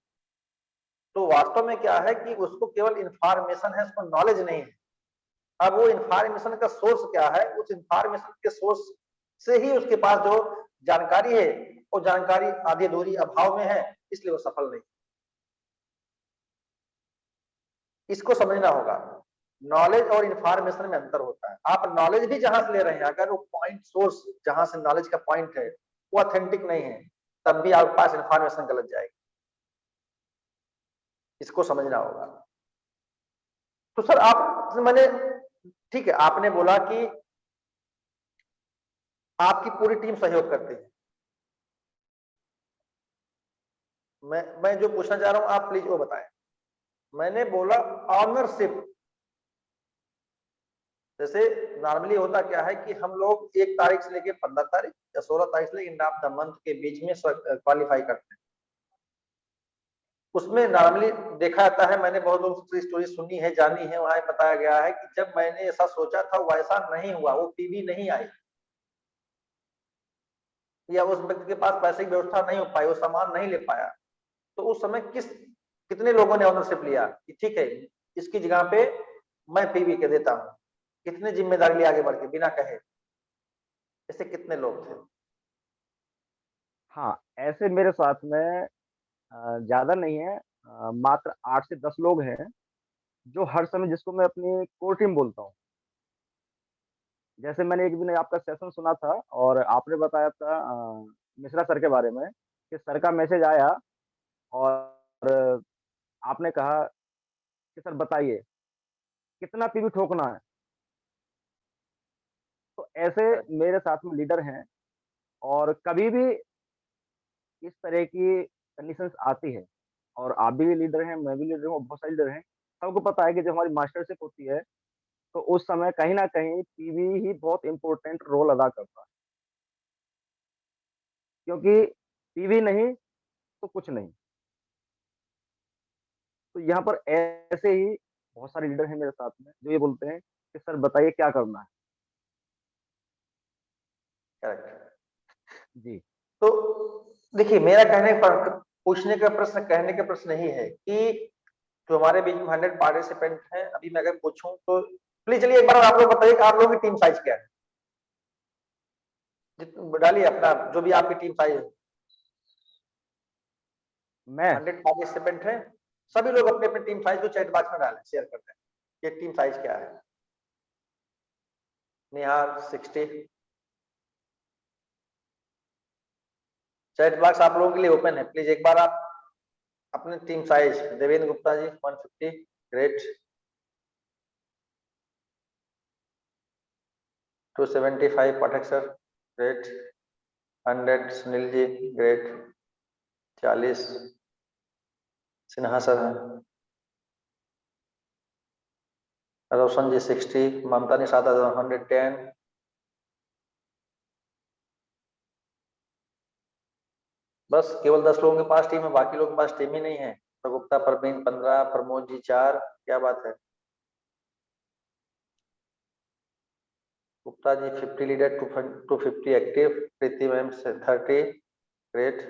तो वास्तव में क्या है कि उसको केवल इंफॉर्मेशन है, उसको नॉलेज नहीं है। अब वो इंफॉर्मेशन का सोर्स क्या है, उस इंफॉर्मेशन के सोर्स से ही उसके पास जो जानकारी है, वो जानकारी आधी अधूरी अभाव में है, इसलिए वो सफल नहीं। इसको समझना होगा। नॉलेज और इंफॉर्मेशन में अंतर होता है। आप नॉलेज भी जहां से ले रहे हैं, अगर वो पॉइंट सोर्स जहां से नॉलेज का पॉइंट है वो ऑथेंटिक नहीं है, तब भी आपके पास इंफॉर्मेशन गलत जाएगी। इसको समझना होगा। तो सर आप, मैंने, ठीक है, आपने बोला कि आपकी पूरी टीम सहयोग करती है। मैं जो पूछना चाह रहा हूं आप प्लीज वो बताएं। मैंने बोला ऑनरशिप। जैसे नॉर्मली होता क्या है कि हम लोग 1 तारीख से लेके 15 तारीख या 16 तारीख से एंड ऑफ द मंथ के बीच में क्वालिफाई करते हैं। उसमें नॉर्मली देखा जाता है, मैंने बहुत लोगों से स्टोरी सुनी है, जानी है, वहां बताया गया है कि जब मैंने ऐसा सोचा था वैसा नहीं हुआ, वो पीवी नहीं आई, या उस व्यक्ति के पास पैसे की व्यवस्था नहीं हो पाई, वो सामान नहीं ले पाया, तो उस समय कितने लोगों ने ऑनरशिप लिया कि ठीक है इसकी जगह पे मैं पीवी के देता हूँ? कितने जिम्मेदारी लिए आगे बढ़ के बिना कहे? ऐसे कितने लोग थे? हाँ, ऐसे मेरे साथ में ज्यादा नहीं है, मात्र 8 से 10 लोग हैं, जो हर समय, जिसको मैं अपनी कोर टीम बोलता हूँ। जैसे मैंने एक दिन आपका सेशन सुना था, और आपने बताया था मिश्रा सर के बारे में, कि सर का मैसेज आया, और आपने कहा कि सर बताइए कितना पीवी ठोकना है। तो ऐसे मेरे साथ में लीडर हैं, और कभी भी इस तरह की कंडीशंस आती है, और आप भी लीडर हैं, मैं भी लीडर हूँ, बहुत सारे लीडर हैं, सबको पता है कि जब हमारी मास्टरशिप होती है, तो उस समय कहीं न कहीं पीवी ही बहुत इम्पोर्टेंट रोल अदा करता है। क्योंकि पीवी नहीं तो कुछ नहीं। तो यहाँ पर ऐसे ही बहुत सारे लीडर हैं मेरे साथ में, जो ये बोलते हैं कि सर बताइए क्या करना है? करेक्ट। जी। तो देखिए, मेरा कहने पर, पूछने का प्रश्न, कहने का प्रश्न यही है कि जो हमारे बीच में 100 पार्टिसिपेंट हैं, अभी मैं अगर पूछूं तो प्लीज चलिए एक बार आप लोग बताइए कि आप लोगों की टीम साइज क्या है? डालिए अपना जो भी आपकी टीम साइज है। मैं 100 पार्टिसिपेंट हैं, सभी लोग अपने अपने टीम साइज को चैट बॉक्स में डालें, शेयर करते हैं ये टीम साइज क्या है। निहार 60। चैट बॉक्स आप लोगों के लिए ओपन है, प्लीज एक बार आप अपने team size. Devendra Gupta ji 150, great. 275 पाठक sir, great. 100 Sunil ji, great. 40 Sinha sir हैं। रोशन जी 60, ममता निषाद 110। बस केवल 10 लोगों के पास टीम है, बाकी लोगों के पास टीम ही नहीं है। गुप्ता परवीन 15, प्रमोद जी 4, क्या बात है। Gupta ji 50 leader, 250 active. प्रीति मैम 30, ग्रेट।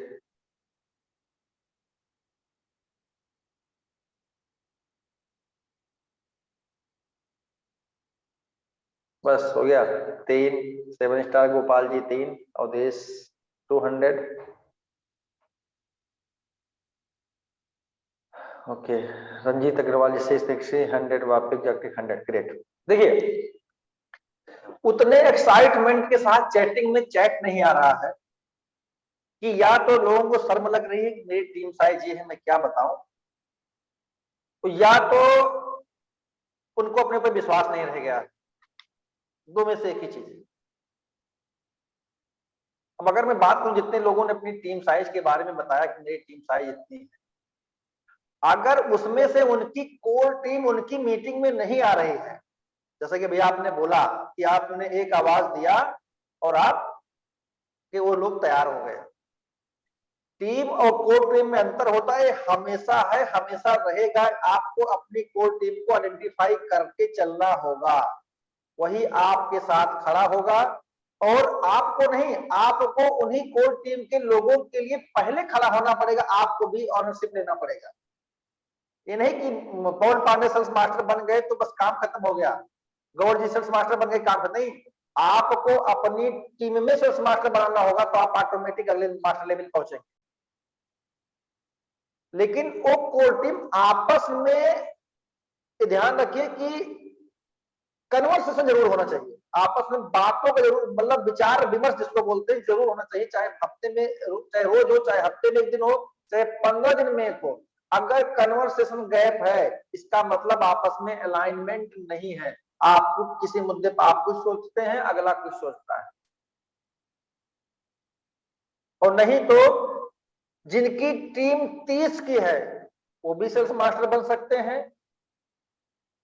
बस हो गया 3। 7 स्टार गोपाल जी 3, अवधेश 200। ओके, रंजीत अग्रवाल जी 660, 100, वापिक जागतिक 100, ग्रेट। देखिए उतने एक्साइटमेंट के साथ चैटिंग में चैट नहीं आ रहा है कि या तो लोगों को शर्म लग रही है कि मेरी टीम साइज ये है, मैं क्या बताऊं, तो या तो उनको अपने ऊपर विश्वास नहीं रह गया। दो में से एक ही चीज है। अब अगर मैं बात करूं जितने लोगों ने अपनी टीम साइज के बारे में बताया कि मेरी टीम साइज इतनी है, अगर उसमें से उनकी कोर टीम उनकी मीटिंग में नहीं आ रही है, जैसे कि भैया आपने बोला कि आपने एक आवाज दिया और आप कि वो लोग तैयार हो गए। टीम और कोर टीम में अंतर होता है, हमेशा है, हमेशा रहेगा। आपको अपनी कोर टीम को आइडेंटिफाई करके चलना होगा, वही आपके साथ खड़ा होगा। और आपको नहीं, आपको उन्हीं कोर टीम के लोगों के लिए पहले खड़ा होना पड़ेगा, आपको भी ऑनरशिप लेना पड़ेगा। ये नहीं कि पवन पांडे सेल्स मास्टर बन गए तो बस काम खत्म हो गया, गौर जी सेल्स मास्टर बन गए काम खत्म नहीं। आपको अपनी टीम में सेल्स मास्टर बनाना होगा, तो आप ऑटोमेटिक अगले मास्टर लेवल पहुंचेंगे। लेकिन वो कोर टीम आपस में ध्यान रखिए कि कन्वर्सेशन जरूर होना चाहिए, आपस में बातों का जरूर, मतलब विचार विमर्श जिसको बोलते हैं, जरूर होना चाहिए। चाहे हफ्ते में, चाहे रोज हो, चाहे हफ्ते में एक दिन हो, चाहे 15 दिन में एक हो। अगर कन्वर्सेशन गैप है, इसका मतलब आपस में अलाइनमेंट नहीं है। आप किसी मुद्दे पर आप कुछ सोचते हैं, अगला कुछ सोचता है, और नहीं तो जिनकी टीम 30 की है वो भी सेल्स मास्टर बन सकते हैं,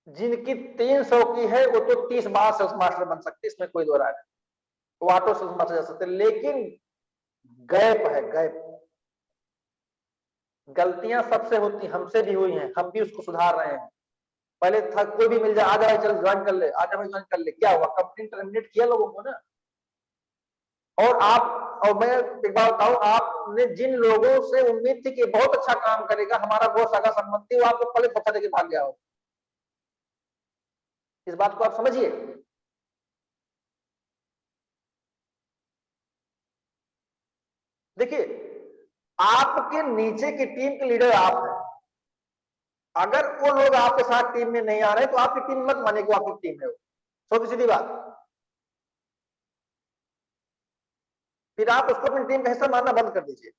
जिनकी 300 की है वो तो 30 बार सेल्स मास्टर बन सकते हैं, इसमें कोई दो राय नहीं, वो ऑटो सेल्स मास्टर जा सकते हैं। लेकिन गैप है, गैप। गलतियां सबसे होती, हमसे भी हुई हैं, हम भी उसको सुधार रहे हैं। पहले था कोई भी मिल जाए, आ जाए चल ज्वाइन कर ले, आ जाए ज्वाइन कर ले, क्या हुआ, कंपनी टर्मिनेट किया लोगों को ना। और आप, और मैं एक बात बताऊं, आपने जिन लोगों से उम्मीद थी कि बहुत अच्छा काम करेगा, हमारा बहुत सगा संबंधी, वो आपको पहले धोखा देके भाग गया हो। इस बात को आप समझिए। देखिए आपके नीचे की टीम के लीडर आप हैं, अगर वो लोग आपके साथ टीम में नहीं आ रहे तो आपकी टीम मत माने कि आपकी टीम है वो, छोटी सीधी बात। फिर आप उसको अपनी टीम का हिस्सा मानना बंद कर दीजिए।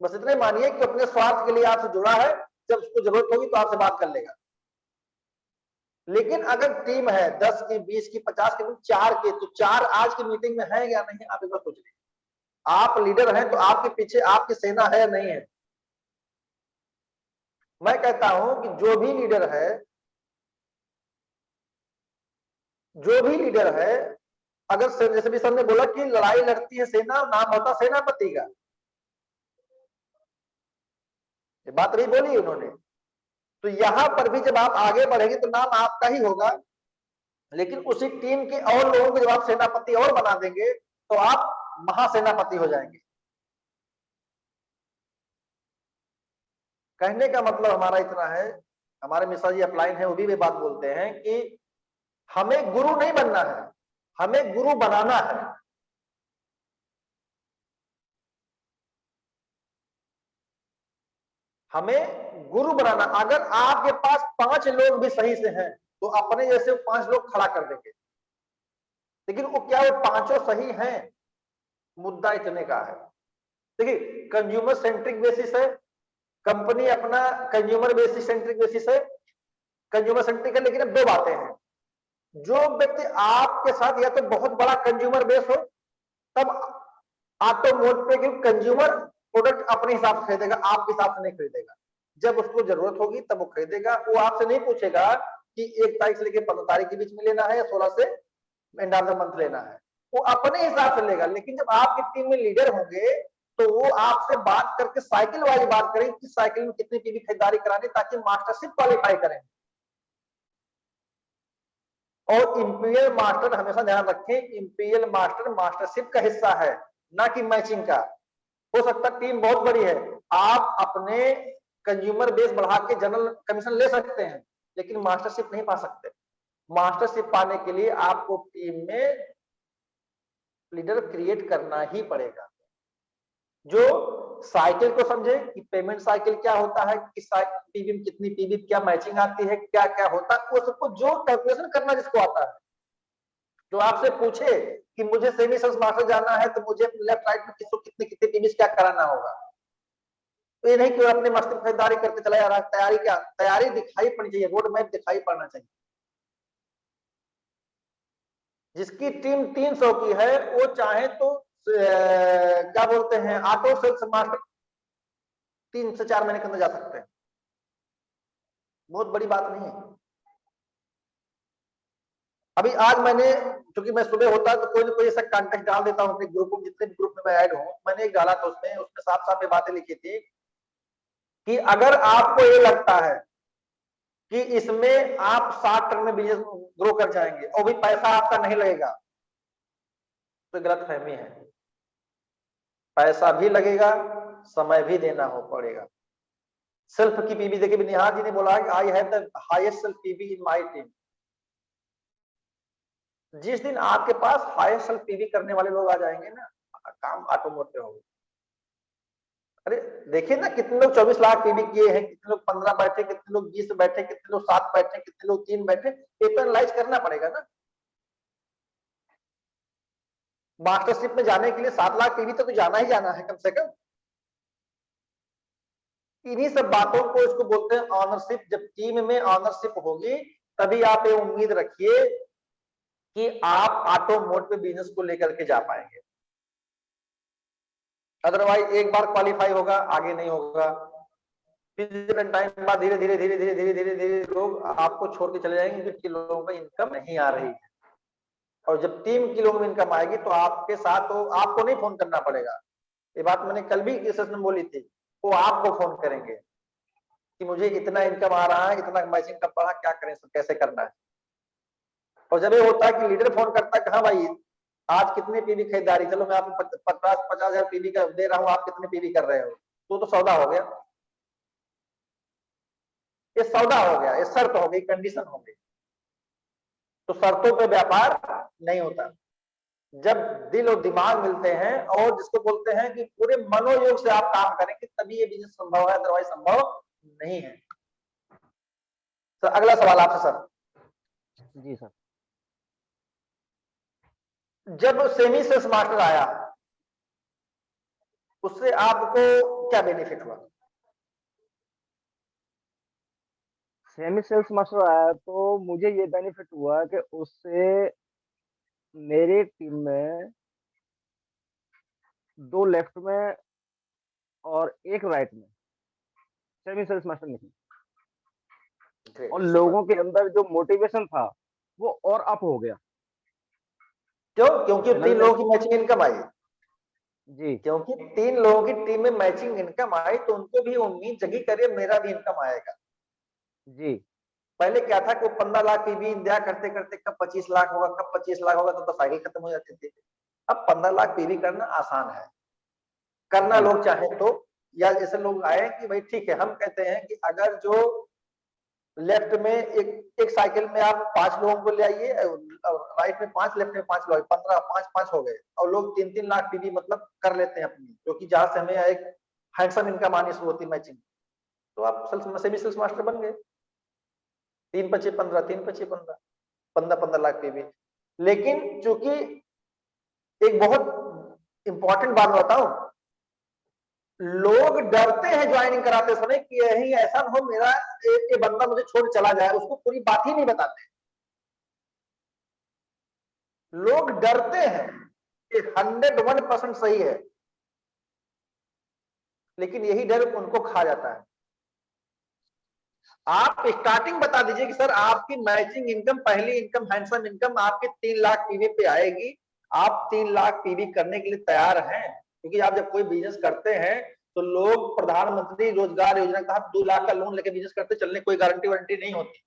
बस इतने मानिए कि अपने स्वार्थ के लिए आपसे जुड़ा है, जब उसको जरूरत होगी तो आपसे बात कर लेगा। लेकिन अगर टीम है 10 की, 20 की, 50 की, 4 की, तो 4 आज की मीटिंग में है या नहीं, आप एक बार सोच लीजिए। आप लीडर हैं तो आपके पीछे आपकी सेना है या नहीं है। मैं कहता हूं कि जो भी लीडर है, जो भी लीडर है, अगर जैसे भी सर ने बोला कि लड़ाई लड़ती है सेना, नाम होता सेनापति का, ये बात नहीं बोली उन्होंने। तो यहां पर भी जब आप आगे बढ़ेंगे तो नाम आपका ही होगा, लेकिन उसी टीम के और लोगों को जब आप सेनापति और बना देंगे तो आप महासेनापति हो जाएंगे। कहने का मतलब हमारा इतना है, हमारे मिश्रा जी अपलाइन है, वो भी बात बोलते हैं कि हमें गुरु नहीं बनना है, हमें गुरु बनाना है। हमें गुरु बनाना। अगर आपके पास 5 लोग भी सही से हैं तो अपने जैसे 5 लोग खड़ा कर देंगे, लेकिन वो क्या वो पांचों सही हैं, मुद्दा इतने का है। देखिए कंज्यूमर सेंट्रिक बेसिस है, कंपनी अपना कंज्यूमर बेसिस सेंट्रिक बेसिस है, कंज्यूमर सेंट्रिक है। लेकिन अब दो बातें हैं, जो व्यक्ति आपके साथ या तो बहुत बड़ा कंज्यूमर बेस हो, तब ऑटो मोड पे कंज्यूमर प्रोडक्ट अपने हिसाब से खरीदेगा, आपके हिसाब से नहीं खरीदेगा। जब उसको जरूरत होगी तब वो खरीदेगा। वो आपसे नहीं पूछेगा कि 1 तारीख से लेकर 15 तारीख के बीच में लेना है या 16 से एंड ऑफ द मंथ लेना है, वो अपने हिसाब से लेगा। लेकिन जब आपकी टीम में लीडर होंगे तो वो आपसे बात करके साइकिल वाइज बात करेंगे कि साइकिल में कितनी पीवी खरीदारी करानी, ताकि मास्टरशिप क्वालिफाई करें। और इंपीरियल मास्टर हमेशा ध्यान रखें, इंपीरियल मास्टर मास्टरशिप का हिस्सा है, ना कि मैचिंग का। हो सकता है टीम बहुत बड़ी है, आप अपने कंज्यूमर बेस बढ़ा के जनरल कमीशन ले सकते हैं, लेकिन मास्टरशिप नहीं पा सकते। मास्टरशिप पाने के लिए आपको टीम में लीडर क्रिएट करना ही पड़ेगा, जो साइकिल को समझे कि पेमेंट साइकिल क्या होता है, किस पीवी में कितनी पीवी क्या मैचिंग आती है, क्या क्या होता है, वो सबको जो कैलकुलेशन करना जिसको आता है। जो आपसे पूछे कि मुझे सेमी सेल्स मास्टर जाना है तो मुझे लेफ्ट राइट में किसको कितने कितने पीवी क्या कराना होगा, तो ये नहीं कि अपने मस्त खरीदारी करके चला जा रहा है। तैयारी क्या, तैयारी दिखाई पड़नी चाहिए, रोड मैप दिखाई पड़ना चाहिए। जिसकी टीम 300 की है वो चाहे तो क्या बोलते हैं ऑटो सेल्स मास्टर 3 से 4 महीने के अंदर जा सकते हैं, बहुत बड़ी बात नहीं है। अभी आज मैंने, क्योंकि मैं सुबह होता है तो कोई ना कोई ऐसा कॉन्टेक्ट डाल देता हूँ अपने ग्रुप में, जितने ग्रुप में मैं ऐड हूँ, मैंने एक डाला था उसमें साफ साफ में बातें लिखी थी कि अगर आपको ये लगता है कि इसमें आप 60 टन में बिजनेस ग्रो कर जाएंगे और भी पैसा आपका नहीं लगेगा, तो गलत फहमी है। पैसा भी लगेगा, समय भी देना हो पड़ेगा। सेल्फ की पीवी देखिए, निहार जी ने बोला कि I have the highest self PV in my team. जिस दिन आपके पास हाईएस्ट सेल्फ पीवी करने वाले लोग आ जाएंगे ना, काम ऑटोमोटिव होगा। अरे देखिए ना, कितने लोग 24 लाख पीवी किए हैं, कितने लोग 15 बैठे, कितने लोग 20 बैठे, कितने लोग 7 बैठे, कितने लोग 3 बैठे, पेपर एनालाइज करना पड़ेगा ना। मास्टरशिप में जाने के लिए 7 लाख पीवी तो जाना ही जाना है कम से कम। इन्हीं सब बातों को इसको बोलते हैं ऑनरशिप। जब टीम में ऑनरशिप होगी तभी आप ये उम्मीद रखिए कि आप ऑटो मोड पे बिजनेस को लेकर के जा पाएंगे। अदरवाइज एक बार क्वालिफाई होगा, आगे नहीं होगा, फिर टाइम बाद धीरे धीरे धीरे धीरे धीरे धीरे धीरे लोग आपको छोड़ के चले जाएंगे, क्योंकि लोगों को इनकम नहीं आ रही है। और जब टीम की लोगों में इनकम आएगी तो आपके साथ, तो आपको नहीं फोन करना पड़ेगा। ये बात मैंने कल भी सेशन में बोली थी, वो आपको फोन करेंगे कि मुझे इतना इनकम आ रहा है, इतना मैचिंग कर पड़ा, क्या करें, कैसे करना है। और जब ये होता है कि लीडर फोन करता है कि हाँ भाई आज कितने पीवी खरीदारी, चलो मैं आपको 50 हजार पीवी का दे रहा हूँ, आप कितने पीवी कर रहे हो, तो सौदा हो गया, ये सौदा हो गया, ये शर्त हो गई, कंडीशन हो गई। तो शर्तों पे व्यापार नहीं होता। जब दिल और दिमाग मिलते हैं और जिसको बोलते हैं कि पूरे मनोयोग से आप काम करेंगे, तभी ये बिजनेस संभव है, अदरवाइज संभव नहीं है। सर अगला सवाल आपसे सर। जी सर। जब सेमी सेल्स मास्टर आया उससे आपको क्या बेनिफिट हुआ? सेमी सेल्स मास्टर आया तो मुझे ये बेनिफिट हुआ कि उससे मेरी टीम में 2 लेफ्ट में और 1 राइट में सेमी सेल्स मास्टर नहीं, और लोगों के अंदर जो मोटिवेशन था वो और अप हो गया। क्यों? क्योंकि 3 लोगों की मैचिंग इनकम आई। जी, क्योंकि 3 लोगों की टीम में मैचिंग इनकम आई तो उनको भी उम्मीद जगी करे मेरा भी इनकम आएगा। जी। पहले क्या था कि 15 लाख की भी इंतजार करते करते कब 25 लाख होगा, कब 25 लाख होगा, तो साइकिल खत्म हो जाती थी। अब 15 लाख पीवी करना आसान है, करना जी, लोग चाहे तो, या जैसे लोग आए कि भाई ठीक है, हम कहते हैं कि अगर जो लेफ्ट में एक साइकिल में आप 5 लोगों को ले आइए, राइट में 5, लेफ्ट में 5 लोग, 15 5 हो गए, और लोग 3-3 लाख पीवी मतलब कर लेते हैं अपनी, क्योंकि जहां से हमें एक हैंडसम इनकम आनी शुरू होती मैचिंग, तो आप सेमी सेल्स मास्टर बन गए। 3-5-15, 3-5-15, 15-15 लाख पीवी। लेकिन चूंकि एक बहुत इंपॉर्टेंट बात बताऊं, लोग डरते हैं ज्वाइनिंग कराते समय कि यही ऐसा हो मेरा एक बंदा मुझे छोड़ चला जाए, उसको पूरी बात ही नहीं बताते। लोग डरते हैं कि 101% सही है, लेकिन यही डर उनको खा जाता है। आप स्टार्टिंग बता दीजिए कि सर आपकी मैचिंग इनकम, पहली इनकम, हैंडसम इनकम आपके 3 लाख पीवी पे आएगी, आप 3 लाख पीवी करने के लिए तैयार हैं? क्योंकि आप जब कोई बिजनेस करते हैं तो लोग प्रधानमंत्री रोजगार योजना का 2 लाख का लोन लेके बिजनेस करते, चलने कोई गारंटी वारंटी नहीं होती।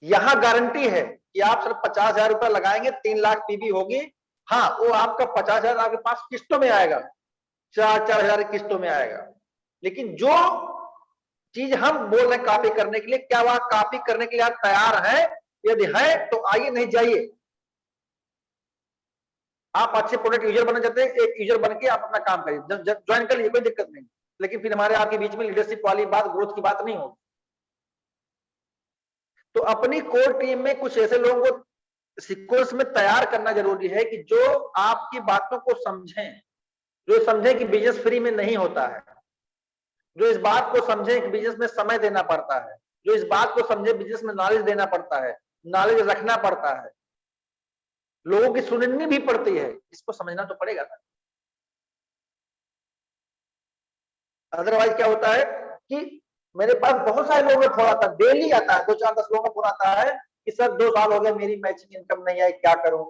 यहां गारंटी है कि आप सिर्फ 50,000 रुपया लगाएंगे, 3 लाख पीवी होगी। हाँ, वो आपका 50,000 आपके पास किस्तों में आएगा, 4-4 हजार किस्तों में आएगा। लेकिन जो चीज हम बोल रहे हैं कॉपी करने के लिए, क्या वह कॉपी करने के लिए आप तैयार है? यदि है तो आइए, नहीं जाइए। आप अच्छे प्रोडक्ट यूजर बनना चाहते हैं, एक यूजर बन के आप अपना काम करिए, ज्वाइन कर लीजिए, कोई दिक्कत नहीं। लेकिन फिर हमारे आपके बीच में लीडरशिप वाली बात, ग्रोथ की बात नहीं होगी। तो अपनी कोर टीम में कुछ ऐसे लोगों को सीक्वेंस में तैयार करना जरूरी है कि जो आपकी बातों को समझें, जो समझें कि बिजनेस फ्री में नहीं होता है, जो इस बात को समझे कि बिजनेस में समय देना पड़ता है, जो इस बात को समझे बिजनेस में नॉलेज देना पड़ता है, नॉलेज रखना पड़ता है, लोगों की सुननी भी पड़ती है, इसको समझना तो पड़ेगा ना। अदरवाइज क्या होता है कि मेरे पास बहुत सारे लोगों का फोन आता है, डेली आता है, 2-4-10 लोगों का फोन आता है कि सर 2 साल हो गए मेरी मैचिंग इनकम नहीं आई, क्या करूं?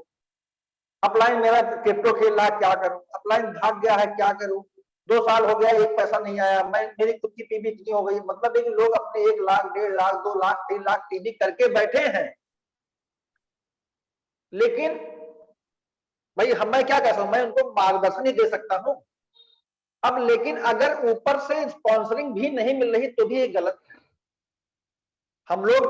अपलाइन मेरा क्रिप्टो खेल रहा है, क्या करूं? अपलाइन भाग गया है, क्या करूं? 2 साल हो गया, एक पैसा नहीं आया, मैं मेरी खुद की पीवी इतनी हो गई। मतलब है कि लोग अपने 1 लाख, 1.5 लाख, 2 लाख, 3 लाख पीवी करके बैठे हैं। लेकिन भाई मैं क्या कह सकता हूं, मैं उनको मार्गदर्शन ही दे सकता हूं। अब लेकिन अगर ऊपर से स्पॉन्सरिंग भी नहीं मिल रही तो भी ये गलत है। हम लोग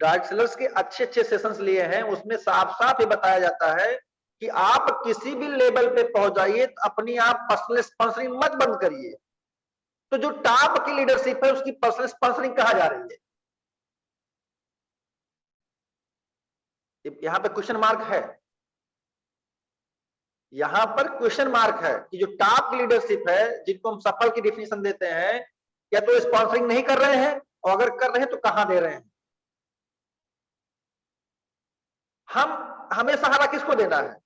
डायरेक्ट सेलर्स के अच्छे अच्छे सेशंस लिए हैं, उसमें साफ साफ ये बताया जाता है कि आप किसी भी लेवल पे पहुंच जाइए तो अपनी आप पर्सनल स्पॉन्सरिंग मत बंद करिए। तो जो टॉप की लीडरशिप है उसकी पर्सनल स्पॉन्सरिंग कहा जा रही है, यहां पे क्वेश्चन मार्क है। यहां पर क्वेश्चन मार्क है कि जो टॉप की लीडरशिप है, जिनको हम सफल की डिफिनेशन देते हैं, या तो स्पॉन्सरिंग नहीं कर रहे हैं, और अगर कर रहे हैं तो कहां दे रहे हैं। हमें सहारा किसको देना है?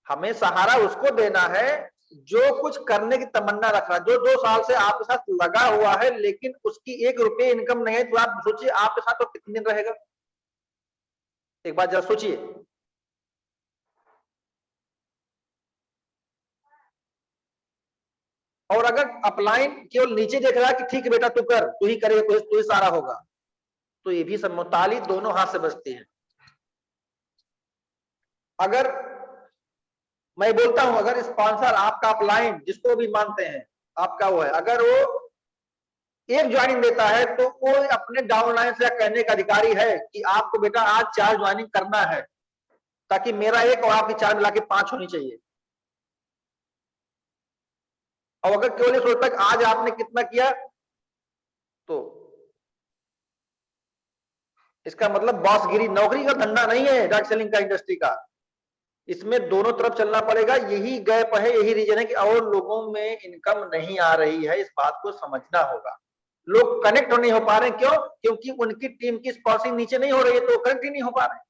हमें सहारा उसको देना है जो कुछ करने की तमन्ना रख रहा है, जो 2 साल से आपके साथ लगा हुआ है, लेकिन उसकी 1 रुपये इनकम नहीं है। तो आप सोचिए आपके साथ तो कितने दिन रहेगा, एक बार जरा सोचिए। और अगर अपलाइन केवल नीचे देख रहा है कि ठीक है बेटा तू कर, तू ही करेगा, तू ही सारा होगा, तो ये भी सब मुताली दोनों हाथ से बचती है। अगर मैं बोलता हूं, अगर स्पॉन्सर आपका अपलाइन जिसको भी मानते हैं आपका वो है, अगर वो एक ज्वाइनिंग देता है तो वो अपने डाउनलाइन से कहने का अधिकारी है कि आपको बेटा आज 4 ज्वाइनिंग करना है, ताकि मेरा 1 और आपकी 4 मिला के 5 होनी चाहिए। और अगर केवल ये सोचता है कि आज आपने कितना किया, तो इसका मतलब बॉसगिरी, नौकरी का धंधा नहीं है डायरेक्ट सेलिंग का, इंडस्ट्री का। इसमें दोनों तरफ चलना पड़ेगा। यही गैप है, यही रीजन है कि और लोगों में इनकम नहीं आ रही है। इस बात को समझना होगा। लोग कनेक्ट नहीं हो पा रहे हैं, क्यों? क्योंकि उनकी टीम की स्पॉन्सरिंग नीचे नहीं हो रही है, तो कनेक्ट ही नहीं हो पा रहे।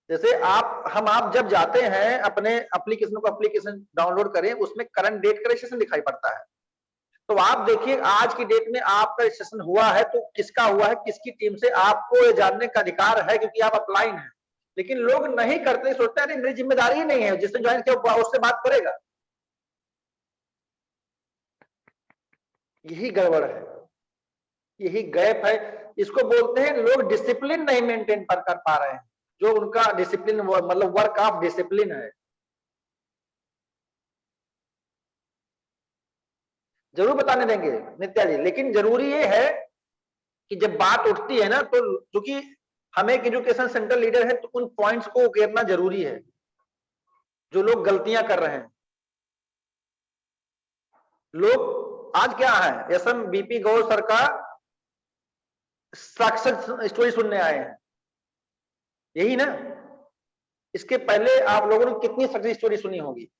जैसे आप जब जाते हैं अपने एप्लीकेशन को, एप्लीकेशन डाउनलोड करें, उसमें करंट डेट का रजिस्ट्रेशन दिखाई पड़ता है। तो आप देखिए आज की डेट में आपका रजिस्ट्रेशन हुआ है तो किसका हुआ है, किसकी टीम से, आपको ये जानने का अधिकार है, क्योंकि आप अपलाइन हैं। लेकिन लोग नहीं करते, सोचते हैं अरे मेरी जिम्मेदारी ही नहीं है, जिसने ज्वाइन किया उससे बात करेगा। यही गड़बड़ है, यही गैप है। इसको बोलते हैं लोग डिसिप्लिन नहीं मेंटेन कर पा रहे हैं, जो उनका डिसिप्लिन मतलब वर्क ऑफ डिसिप्लिन है। जरूर बताने देंगे नित्या जी, लेकिन जरूरी ये है कि जब बात उठती है ना, तो क्योंकि हमें एक एजुकेशन सेंटर लीडर है, तो उन पॉइंट्स को उकेरना जरूरी है जो लोग गलतियां कर रहे हैं। लोग आज क्या है, एसएम बीपी गौर सर का सक्सेस स्टोरी सुनने आए हैं, यही ना? इसके पहले आप लोगों ने कितनी सक्सेस स्टोरी सुनी होगी,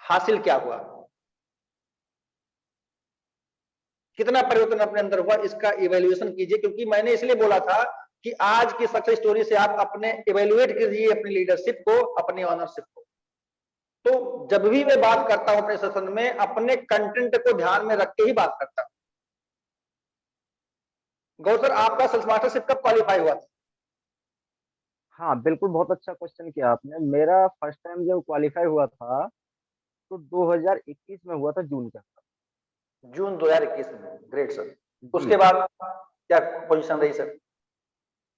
हासिल क्या हुआ? कितना परिवर्तन अपने अंदर हुआ, इसका इवेल्युएशन कीजिए। क्योंकि मैंने इसलिए बोला था कि आज की सक्सेस स्टोरी से आप अपने इवेल्युएट कीजिए अपनी लीडरशिप को, अपनी ऑनरशिप को। तो जब भी मैं बात करता हूं अपने सेशन में, अपने कंटेंट को ध्यान में रख के ही बात करता हूं। गौर सर, आपका सेल्स मास्टरशिप कब क्वालिफाई हुआ था? हाँ, बिल्कुल, बहुत अच्छा क्वेश्चन किया आपने। मेरा फर्स्ट टाइम जब क्वालीफाई हुआ था, तो 2021 में हुआ था जून के अंदर। जून 2021 में। Great sir. जी। उसके बाद क्या पोजीशन रही सर?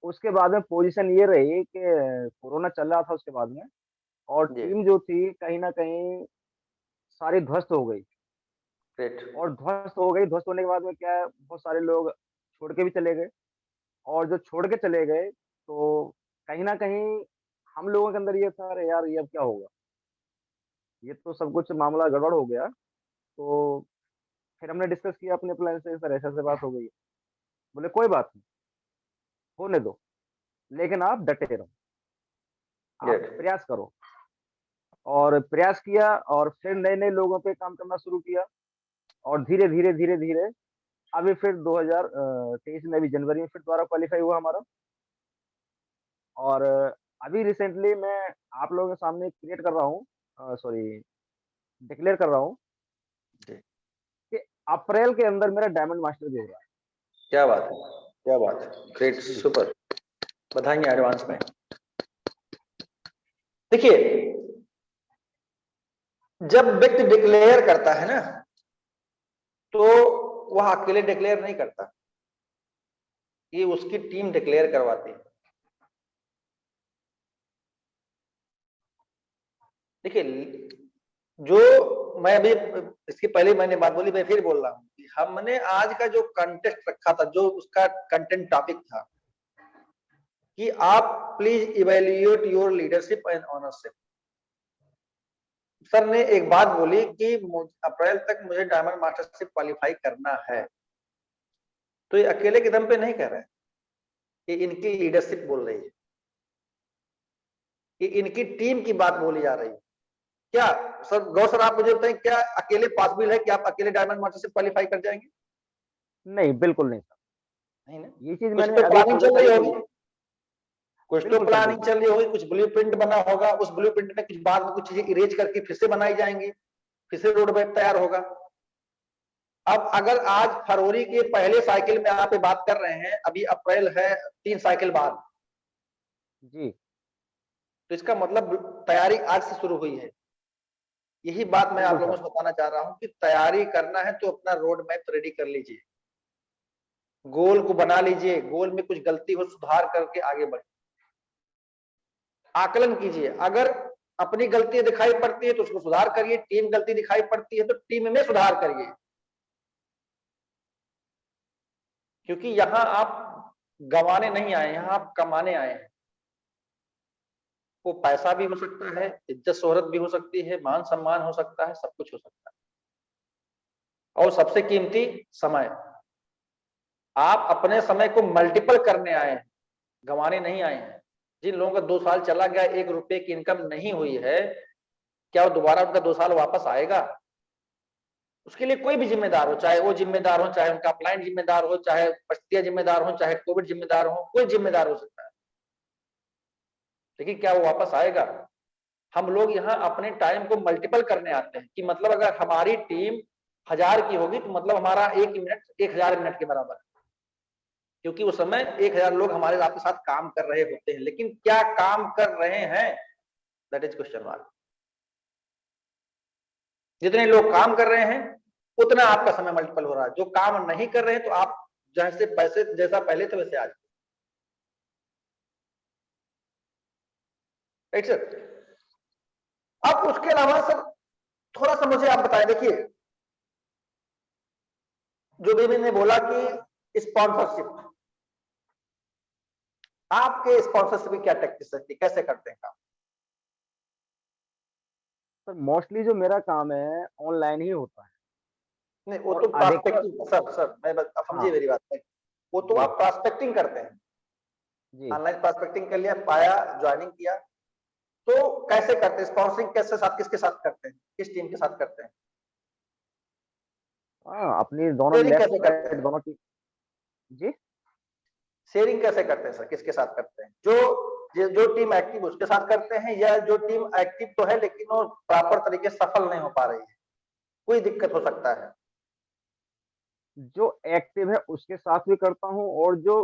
उसके बाद में पोजीशन ये रही कि कोरोना चल रहा था उसके बाद में, और जी। टीम जो थी कहीं न कहीं सारी ध्वस्त हो गई। ग्रेट। और ध्वस्त हो गई, ध्वस्त होने के बाद में क्या है, बहुत सारे लोग छोड़ के भी चले गए। और जो छोड़ के चले गए, तो कहीं न कहीं हम लोगों के अंदर ये था, अरे यार! ये अब क्या होगा? ये तो सब कुछ मामला गड़बड़ हो गया। तो फिर हमने डिस्कस किया अपने प्लान से, सर ऐसे-ऐसे बात हो गई है। बोले कोई बात नहीं, होने दो, लेकिन आप डटे रहो, आप ग्रेट। प्रयास करो। और प्रयास किया, और फिर नए-नए लोगों पे काम करना शुरू किया, और धीरे-धीरे, धीरे-धीरे अभी फिर 2023 में अभी जनवरी में फिर दोबारा क्वालीफाई हुआ हमारा। और अभी रिसेंटली मैं आप लोगों के सामने क्रिएट कर रहा हूँ, सॉरी, डिक्लेयर कर रहा हूँ जी। कि अप्रैल के अंदर मेरा डायमंड मास्टर भी हो रहा है। क्या बात है, क्या बात है, ग्रेट, जी। सुपर, बधाई एडवांस में। देखिए, जब व्यक्ति डिक्लेयर करता है ना, तो वह अकेले डिक्लेयर नहीं करता, ये उसकी टीम डिक्लेयर करवाती है। देखिए, जो मैं अभी इसके पहले मैंने बात बोली, मैं फिर बोल रहा हूँ कि हमने आज का जो कंटेक्स्ट रखा था, जो उसका कंटेंट टॉपिक था कि आप please evaluate your leadership and ownership. Sir ने एक बात बोली कि अप्रैल तक मुझे डायमंड मास्टरशिप क्वालिफाई करना है, तो ये अकेले के दम पे नहीं कह रहे हैं, ये इनकी लीडरशिप बोल रही है, ये इनकी टीम की बात बोली जा रही है। क्या सर, गौ सर, आप मुझे बताएं, क्या अकेले पॉसिबल है कि आप अकेले डायमंड मास्टरशिप क्वालिफाई कर जाएंगे? नहीं, बिल्कुल नहीं सर। नहीं ना। ये चीज़ कुछ मैंने तो अभी प्लानिंग थोड़े चल रही टाइम होगी, कुछ तो बिल्कुल सर, प्लानिंग बिल्कुल। चल रही होगी, कुछ ब्लूप्रिंट बना होगा, उस ब्लूप्रिंट में कुछ बाद में कुछ चीजें इरेज करके फिर से बनाई जाएंगी, फिर से रोड मैप तैयार होगा। अब अगर आज फरवरी के पहले साइकिल में आप ये बात कर रहे हैं, अभी अप्रैल है 3 साइकिल बाद, जी। तो इसका मतलब तैयारी आज से शुरू हुई है। यही बात मैं आप बिल्कुल लोगों सर। से बताना चाह रहा हूं कि तैयारी करना है तो अपना रोड मैप रेडी कर लीजिए, गोल को बना लीजिए, गोल में कुछ गलती हो सुधार करके आगे बढ़िए, आकलन कीजिए। अगर अपनी गलती दिखाई पड़ती है तो उसको सुधार करिए, टीम गलती दिखाई पड़ती है तो टीम में सुधार करिए। क्योंकि यहां आप गंवाने नहीं आए, यहां आप कमाने आए हैं। वो पैसा भी हो सकता है, इज्जत शोहरत भी हो सकती है, मान सम्मान हो सकता है, सब कुछ हो सकता है। और सबसे कीमती समय। आप अपने समय को मल्टीपल करने आए हैं, गंवाने नहीं आए हैं। जिन लोगों का 2 साल चला गया, 1 रुपए की इनकम नहीं हुई है, क्या वो दोबारा उनका 2 साल वापस आएगा? उसके लिए कोई भी जिम्मेदार हो, चाहे वो जिम्मेदार हो, चाहे उनका अपलाइन जिम्मेदार हो, चाहे परिस्थितियां जिम्मेदार हो, चाहे कोविड जिम्मेदार हो, कोई जिम्मेदार हो सकता है, लेकिन क्या वो वापस आएगा? हम लोग यहाँ अपने टाइम को मल्टीपल करने आते हैं कि मतलब अगर हमारी टीम 1000 की होगी तो मतलब हमारा 1 मिनट 1000 मिनट के बराबर है, क्योंकि उस समय 1000 लोग हमारे आपके साथ काम कर रहे होते हैं। लेकिन क्या काम कर रहे हैं, दैट इज क्वेश्चन मार्क। जितने लोग काम कर रहे हैं उतना आपका समय मल्टीपल हो रहा है, जो काम नहीं कर रहे हैं तो आप जैसे पैसे जैसा पहले थे वैसे आज। Right sir. अब उसके अलावा सर थोड़ा सा मुझे आप बताएं, देखिए जो भी मैंने बोला कि स्पॉन्सरशिप, आपके स्पॉन्सरशिप की क्या टैक्टिक्स है, कैसे करते हैं काम? सर मोस्टली जो मेरा काम है ऑनलाइन ही होता है। नहीं, वो और तो अधिकतर प्रॉस्पेक्टिंग सर आप समझिए हाँ, मेरी बात है, वो तो जी, आप प्रॉस्पेक्टिंग करते हैं, जी। ऑनलाइन प्रॉस्पेक्टिंग कर लिया, पाया, ज्वाइनिंग किया, तो कैसे करते हैं स्पॉन्सरिंग, कैसे साथ किसके साथ करते हैं, किस टीम के साथ करते हैं? हाँ, अपनी दोनों शेयरिंग लेफ्ट कैसे करते राइट हैं? दोनों टीम। जी। शेयरिंग कैसे करते हैं सर, किसके साथ करते हैं? जो टीम एक्टिव उसके साथ करते हैं, या जो टीम एक्टिव तो है लेकिन वो प्रॉपर तरीके से सफल नहीं हो पा रही है, कोई दिक्कत हो सकता है? जो एक्टिव है उसके साथ भी करता हूँ, और जो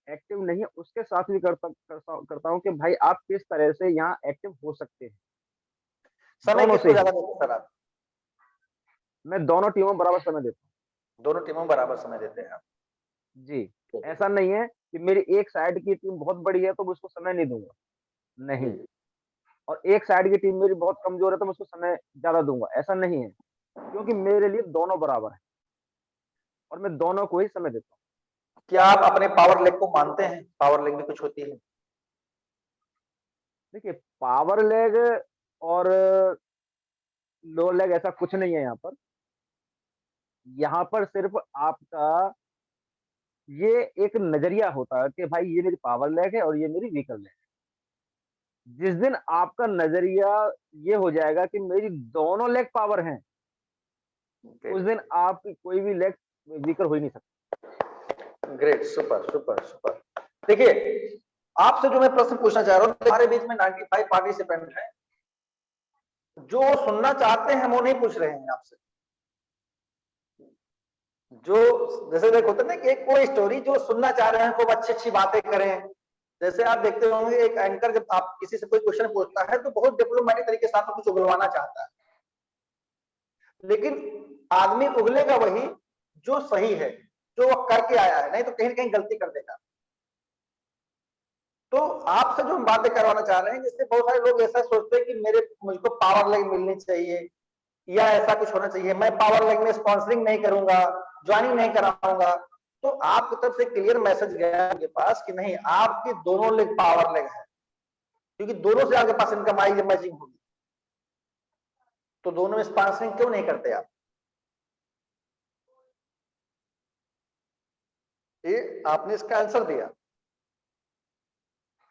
एक्टिव नहीं है उसके साथ भी करता हूँ कि भाई आप किस तरह से यहाँ एक्टिव हो सकते हैं, समय दोनों से किसको ही। ज्यादा देते हैं सर आप? मैं दोनों टीमों में बराबर समय देता दोनों टीमों में बराबर समय देते हैं आप। हूँ। जी। चलिए। ऐसा नहीं है कि मेरी एक साइड की टीम बहुत बड़ी है तो मैं उसको समय नहीं दूँगा, नहीं। जी। और एक साइड की टीम मेरी बहुत कमज़ोर है तो मैं उसको समय ज़्यादा दूँगा, ऐसा नहीं है। क्योंकि मेरे लिए दोनों बराबर हैं और मैं दोनों को ही समय देता हूँ। क्या आप अपने पावर लेग को मानते हैं? पावर लेग भी कुछ होती है। देखिए, पावर लेग और लोअर लेग ऐसा कुछ नहीं है यहाँ पर। यहाँ पर सिर्फ़ आपका ये एक नज़रिया होता है कि भाई ये मेरी पावर लेग है और ये मेरी वीकर लेग है। जिस दिन आपका नज़रिया ये हो जाएगा कि मेरी दोनों लेग पावर हैं, उस दिन आपकी कोई भी लेग वीकर हो ही नहीं सकती। Great, super super super. देखिए, आपसे जो मैं प्रश्न पूछना चाह रहा हूँ, हमारे बीच में 95 पार्टिसिपेंट हैं, जो सुनना चाहते हैं वो नहीं पूछ रहे हैं आपसे। जो जैसे देख होता है ना कि एक कोई स्टोरी जो सुनना चाह रहे हैं, खूब अच्छी अच्छी बातें करें। जैसे आप देखते होंगे एक एंकर जब आप किसी से कोई क्वेश्चन पूछता है तो बहुत डिप्लोमेटिक तरीके से आपको कुछ उगलवाना चाहता है, लेकिन आदमी उगलेगा वही जो सही है, जो वो करके आया है, नहीं तो कहीं ना कहीं गलती कर देगा। तो आपसे जो हम बातें करवाना चाह रहे हैं, जिससे बहुत सारे लोग ऐसा सोचते हैं कि मुझको पावर लेग मिलनी चाहिए या ऐसा कुछ होना चाहिए, मैं पावर लेग में स्पॉन्सरिंग नहीं करूंगा, ज्वाइनिंग नहीं कराऊंगा। तो आपकी तरफ से क्लियर मैसेज गया उनके पास कि नहीं, आपकी दोनों लेग पावर लेग है, क्योंकि दोनों से आपके पास इनकम आई, मैचिंग होगी। तो दोनों में स्पॉन्सरिंग क्यों नहीं करते आप? ये आपने इसका आंसर दिया,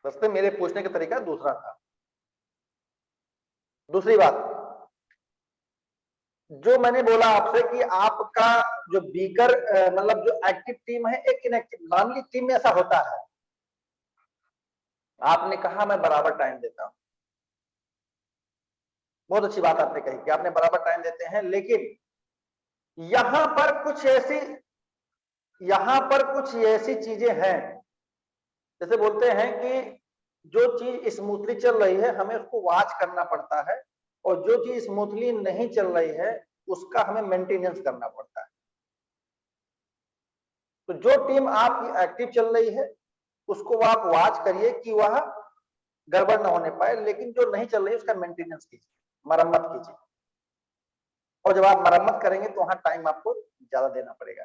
बस मेरे पूछने का तरीका दूसरा था। दूसरी बात, जो मैंने बोला आपसे कि आपका जो बीकर मतलब जो एक्टिव टीम है, एक इनएक्टिव, नॉर्मली टीम में ऐसा होता है। आपने कहा मैं बराबर टाइम देता हूं, बहुत अच्छी बात आपने कही कि आपने बराबर टाइम देते हैं, लेकिन यहां पर कुछ ऐसी चीजें हैं, जैसे बोलते हैं कि जो चीज स्मूथली चल रही है हमें उसको वॉच करना पड़ता है, और जो चीज स्मूथली नहीं चल रही है उसका हमें मेंटेनेंस करना पड़ता है। तो जो टीम आपकी एक्टिव चल रही है उसको आप वॉच करिए कि वह गड़बड़ ना होने पाए, लेकिन जो नहीं चल रही है उसका मेंटेनेंस कीजिए, मरम्मत कीजिए। और जब आप मरम्मत करेंगे तो वहां टाइम आपको ज्यादा देना पड़ेगा,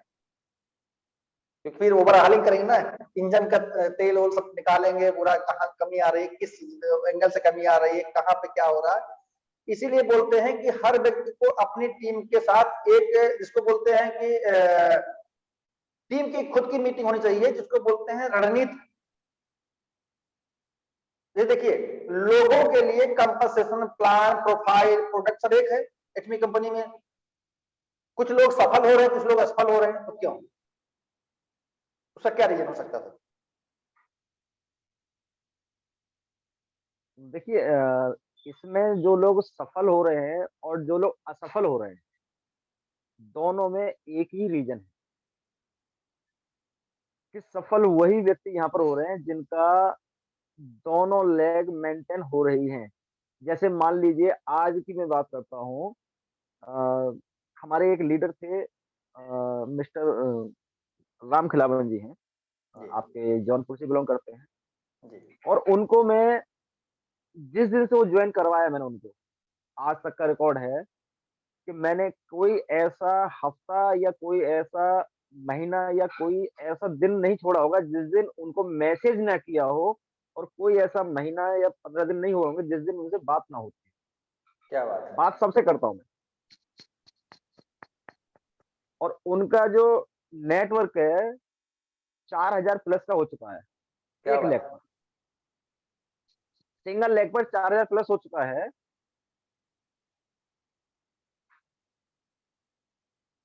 क्योंकि फिर ओवरहालिंग करेंगे ना, इंजन का तेल वोल सब निकालेंगे, पूरा कहाँ कमी आ रही है, किस एंगल से कमी आ रही है, कहाँ पे क्या हो रहा है। इसीलिए बोलते हैं कि हर व्यक्ति को अपनी टीम के साथ एक, जिसको बोलते हैं कि टीम की खुद की मीटिंग होनी चाहिए, जिसको बोलते हैं रणनीति। ये देखिए, लोगों के लिए कंपनसेशन प्लान, प्रोफाइल, प्रोडक्ट सब एक है एचमी कंपनी में। कुछ लोग सफल हो रहे हैं, कुछ लोग असफल हो रहे हैं, तो क्यों? उसका क्या रीजन हो सकता था? देखिए, इसमें जो लोग सफल हो रहे हैं और जो लोग असफल हो रहे हैं, दोनों में एक ही रीज़न है कि सफल वही व्यक्ति यहाँ पर हो रहे हैं जिनका दोनों लेग मेंटेन हो रही हैं। जैसे मान लीजिए आज की मैं बात करता हूँ, अ, हमारे एक लीडर थे, मिस्टर राम खिलावन जी हैं, जी आपके जौनपुर से बिलॉन्ग करते हैं। जी। और उनको मैं जिस दिन से वो जॉइन करवाया मैंने उनको, आज तक का रिकॉर्ड है कि मैंने कोई ऐसा हफ्ता या कोई ऐसा महीना या कोई ऐसा दिन नहीं छोड़ा होगा जिस दिन उनको मैसेज ना किया हो, और कोई ऐसा महीना या 15 दिन नहीं हुए होंगे जिस दिन उनसे बात ना होती। क्या बात है! बात सबसे करता हूँ मैं। और उनका जो नेटवर्क है 4000 प्लस का हो चुका है, क्या एक बात लेग है! पर, सिंगल लेग पर 4000 प्लस हो चुका है।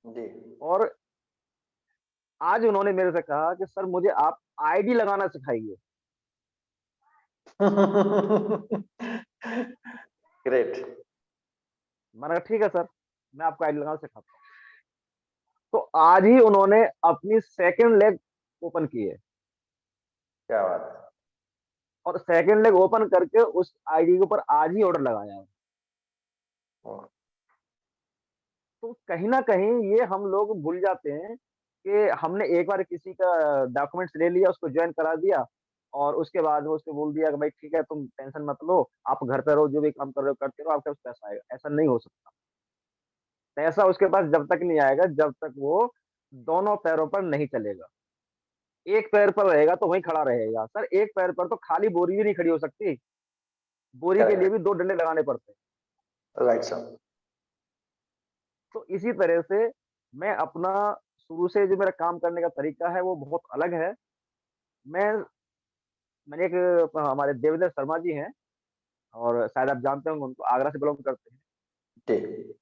जी। और आज उन्होंने मेरे से कहा कि सर मुझे आप आईडी लगाना सिखाइए। ग्रेट। मैंने कहा ठीक है सर, मैं आपको आईडी लगाना सिखाता हूँ। तो आज ही उन्होंने अपनी सेकंड लेग ओपन की है क्या बात है। और सेकंड लेग ओपन करके उस आईडी के ऊपर आज ही ऑर्डर लगाया है। वाह! तो कहीं न कहीं ये हम लोग भूल जाते हैं कि हमने एक बार किसी का डॉक्यूमेंट्स ले लिया, उसको जॉइन करा दिया और उसके बाद में उसको बोल दिया कि भाई ठीक है तुम टेंशन मत लो, आप घर पे रहो, जो भी काम कर रहे हो करते रहो, आपके पास पैसा आएगा। ऐसा नहीं हो सकता। पैसा उसके पास जब तक नहीं आएगा, जब तक वो दोनों पैरों पर नहीं चलेगा। एक पैर पर रहेगा तो वहीं खड़ा रहेगा। सर एक पैर पर तो खाली बोरी भी नहीं खड़ी हो सकती। बोरी के लिए करेक्ट। भी 2 डंडे लगाने पड़ते हैं। Right sir. तो इसी तरह से मैं अपना शुरू से जो मेरा काम करने का तरीका है वो बहुत अलग है। मैं मैंने एक हमारे देवेंद्र शर्मा जी हैं और शायद आप जानते होंगे उनको, आगरा से बिलॉन्ग करते हैं। जी।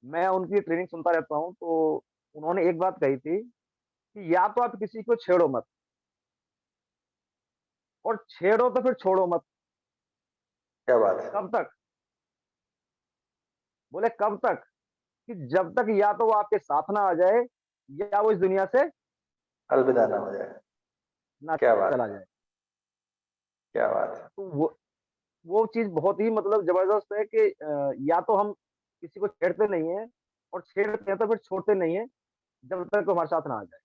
मैं उनकी ट्रेनिंग सुनता रहता हूँ, तो उन्होंने एक बात कही थी कि या तो आप किसी को छेड़ो मत और छेड़ो तो फिर छोड़ो मत। क्या बात है। कब तक? बोले कब तक? कि जब तक या तो वो आपके साथ ना आ जाए या वो इस दुनिया से अलविदा ना हो जाए। ना क्या बात चला है। जाए। क्या बात है। तो वो चीज़ बहुत ही मतलब ज़बरदस्त है कि या तो हम किसी को छेड़ते नहीं हैं और छेड़ते हैं तो फिर छोड़ते नहीं हैं, जब तक वो हमारे साथ ना आ जाए।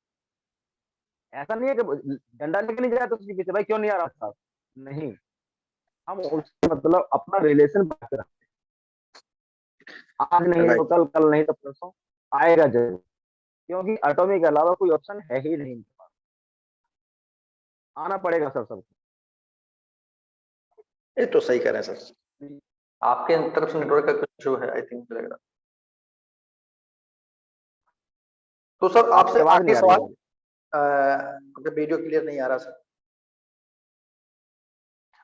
ऐसा नहीं है कि डंडा लेके नहीं जाए तो उसके पीछे भाई क्यों नहीं आ रहा साहब? नहीं, हम उससे मतलब अपना रिलेशन बना के रखते हैं। आज नहीं तो राइट। कल, कल नहीं तो परसों आएगा ज़रूर। क्योंकि एटॉमी के अलावा कोई ऑप्शन है ही नहीं इनके पास। आना पड़ेगा सर सबको। ये तो सही कह रहे हैं सर। आपके तरफ से नेटवर्क का कुछ इशू है आई थिंक लग रहा। तो सर आपकी आपसे आवाज़ आखिरी नहीं आ रही है सवाल। मुझे। आपका वीडियो क्लियर नहीं आ रहा सर।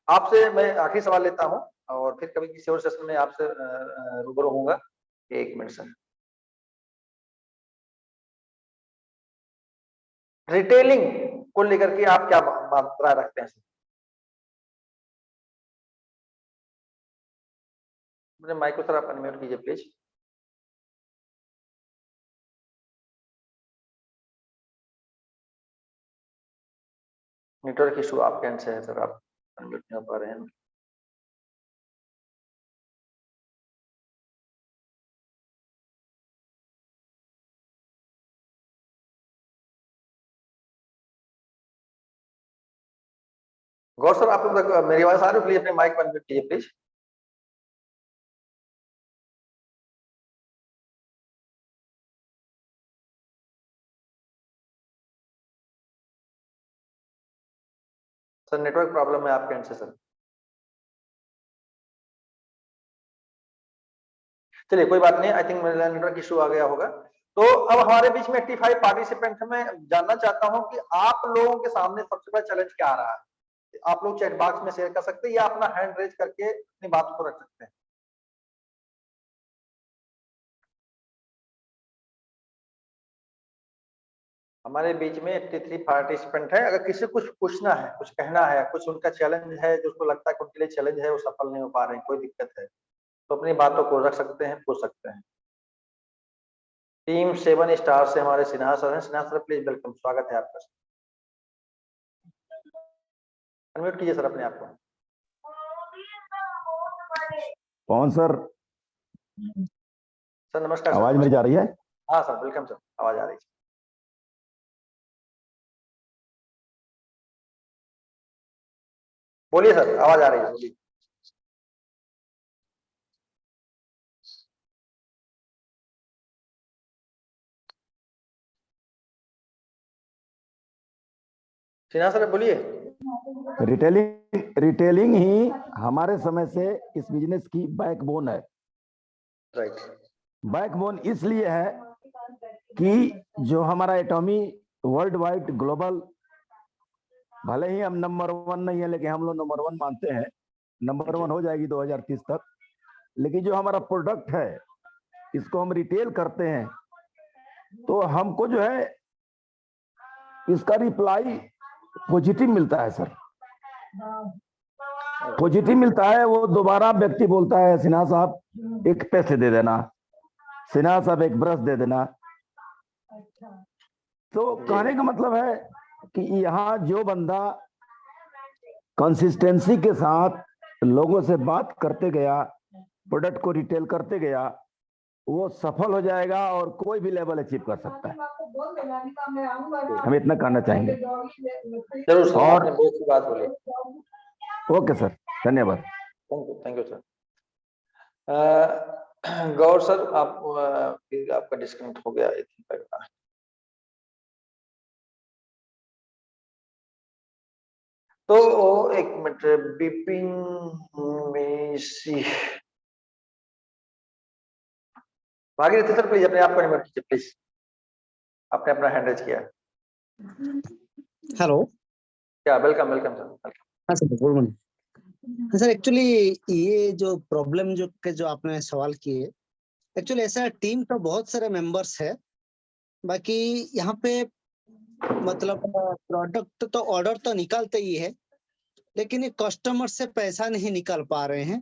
आपसे मैं आखिरी सवाल लेता हूं और फिर कभी किसी और सेशन में आपसे रूबरू होऊंगा। 1 मिनट सर। रिटेलिंग को लेकर के आप क्या राय रखते हैं सर? मेरे माइक को सर आप अनम्यूट कीजिए प्लीज। नेटवर्क इशू आपके एंड से है सर, आप अनम्यूट नहीं हो पा रहे हैं। गौर सर आपको मेरी आवाज आ रही है? प्लीज अपने माइक को अनम्यूट कीजिए प्लीज। सर नेटवर्क प्रॉब्लम है आपके एंड से सर। चलिए कोई बात नहीं, आई थिंक मेरा नेटवर्क इशू आ गया होगा। तो अब हमारे बीच में 85 पार्टिसिपेंट है। मैं जानना चाहता हूं कि आप लोगों के सामने सबसे बड़ा चैलेंज क्या आ रहा है। आप लोग चैट बॉक्स में शेयर कर सकते हैं या अपना हैंड रेज करके अपनी बात को रख सकते हैं। हमारे बीच में 83 पार्टिसिपेंट है। अगर किसी को कुछ पूछना है, कुछ कहना है, कुछ उनका चैलेंज है जो उसको लगता है कि उनके लिए चैलेंज है, वो सफल नहीं हो पा रहे हैं, कोई दिक्कत है, तो अपनी बातों को रख सकते हैं, पूछ सकते हैं। टीम 7 स्टार से हमारे सिन्हा सर हैं। सिन्हा सर प्लीज वेलकम, स्वागत है आपका। अनम्यूट कीजिए सर अपने आप को। कौन सर? सर नमस्कार सर। आवाज मेरी जा रही है? हाँ सर वेलकम सर, आवाज आ रही है। बोलिए सर, आवाज आ रही है, बोलिए। सिन्हा सर बोलिए। रिटेलिंग ही हमारे समय से इस बिजनेस की बैकबोन है। राइट। बैकबोन इसलिए है कि जो हमारा एटॉमी वर्ल्ड वाइड ग्लोबल, भले ही हम नंबर 1 नहीं है लेकिन हम लोग नंबर 1 मानते हैं। नंबर 1 हो जाएगी 2030 तक। लेकिन जो हमारा प्रोडक्ट है इसको हम रिटेल करते हैं तो हमको जो है इसका रिप्लाई पॉजिटिव मिलता है सर, पॉजिटिव मिलता है। वो दोबारा व्यक्ति बोलता है सिन्हा साहब एक पैसे दे देना, सिन्हा साहब एक ब्रश दे देना। तो कहने का मतलब है कि यहाँ जो बंदा कंसिस्टेंसी के साथ लोगों से बात करते गया, प्रोडक्ट को रिटेल करते गया, वो सफल हो जाएगा और कोई भी लेवल अचीव कर सकता है। हम इतना कहना चाहेंगे। जरूर सर, और आपने बहुत सी बात बोली। ओके सर, धन्यवाद। Thank you sir. Gaur sir, आप आपका डिस्कनेक्ट हो गया। तो एक minute, Bipin Mesi Bhagirathi sir, please अपने आप को अनम्यूट कीजिए प्लीज। आपने अपना हैंड रेज किया। हेलो, क्या? Welcome welcome sir, welcome. हाँ sir, good morning sir. Actually ये जो प्रॉब्लम जो आपने सवाल किए, एक्चुअली ऐसा टीम तो बहुत सारे मेंबर्स है, बाकी यहाँ पे मतलब प्रोडक्ट तो ऑर्डर तो निकालते ही है, लेकिन ये कस्टमर से पैसा नहीं निकाल पा रहे हैं,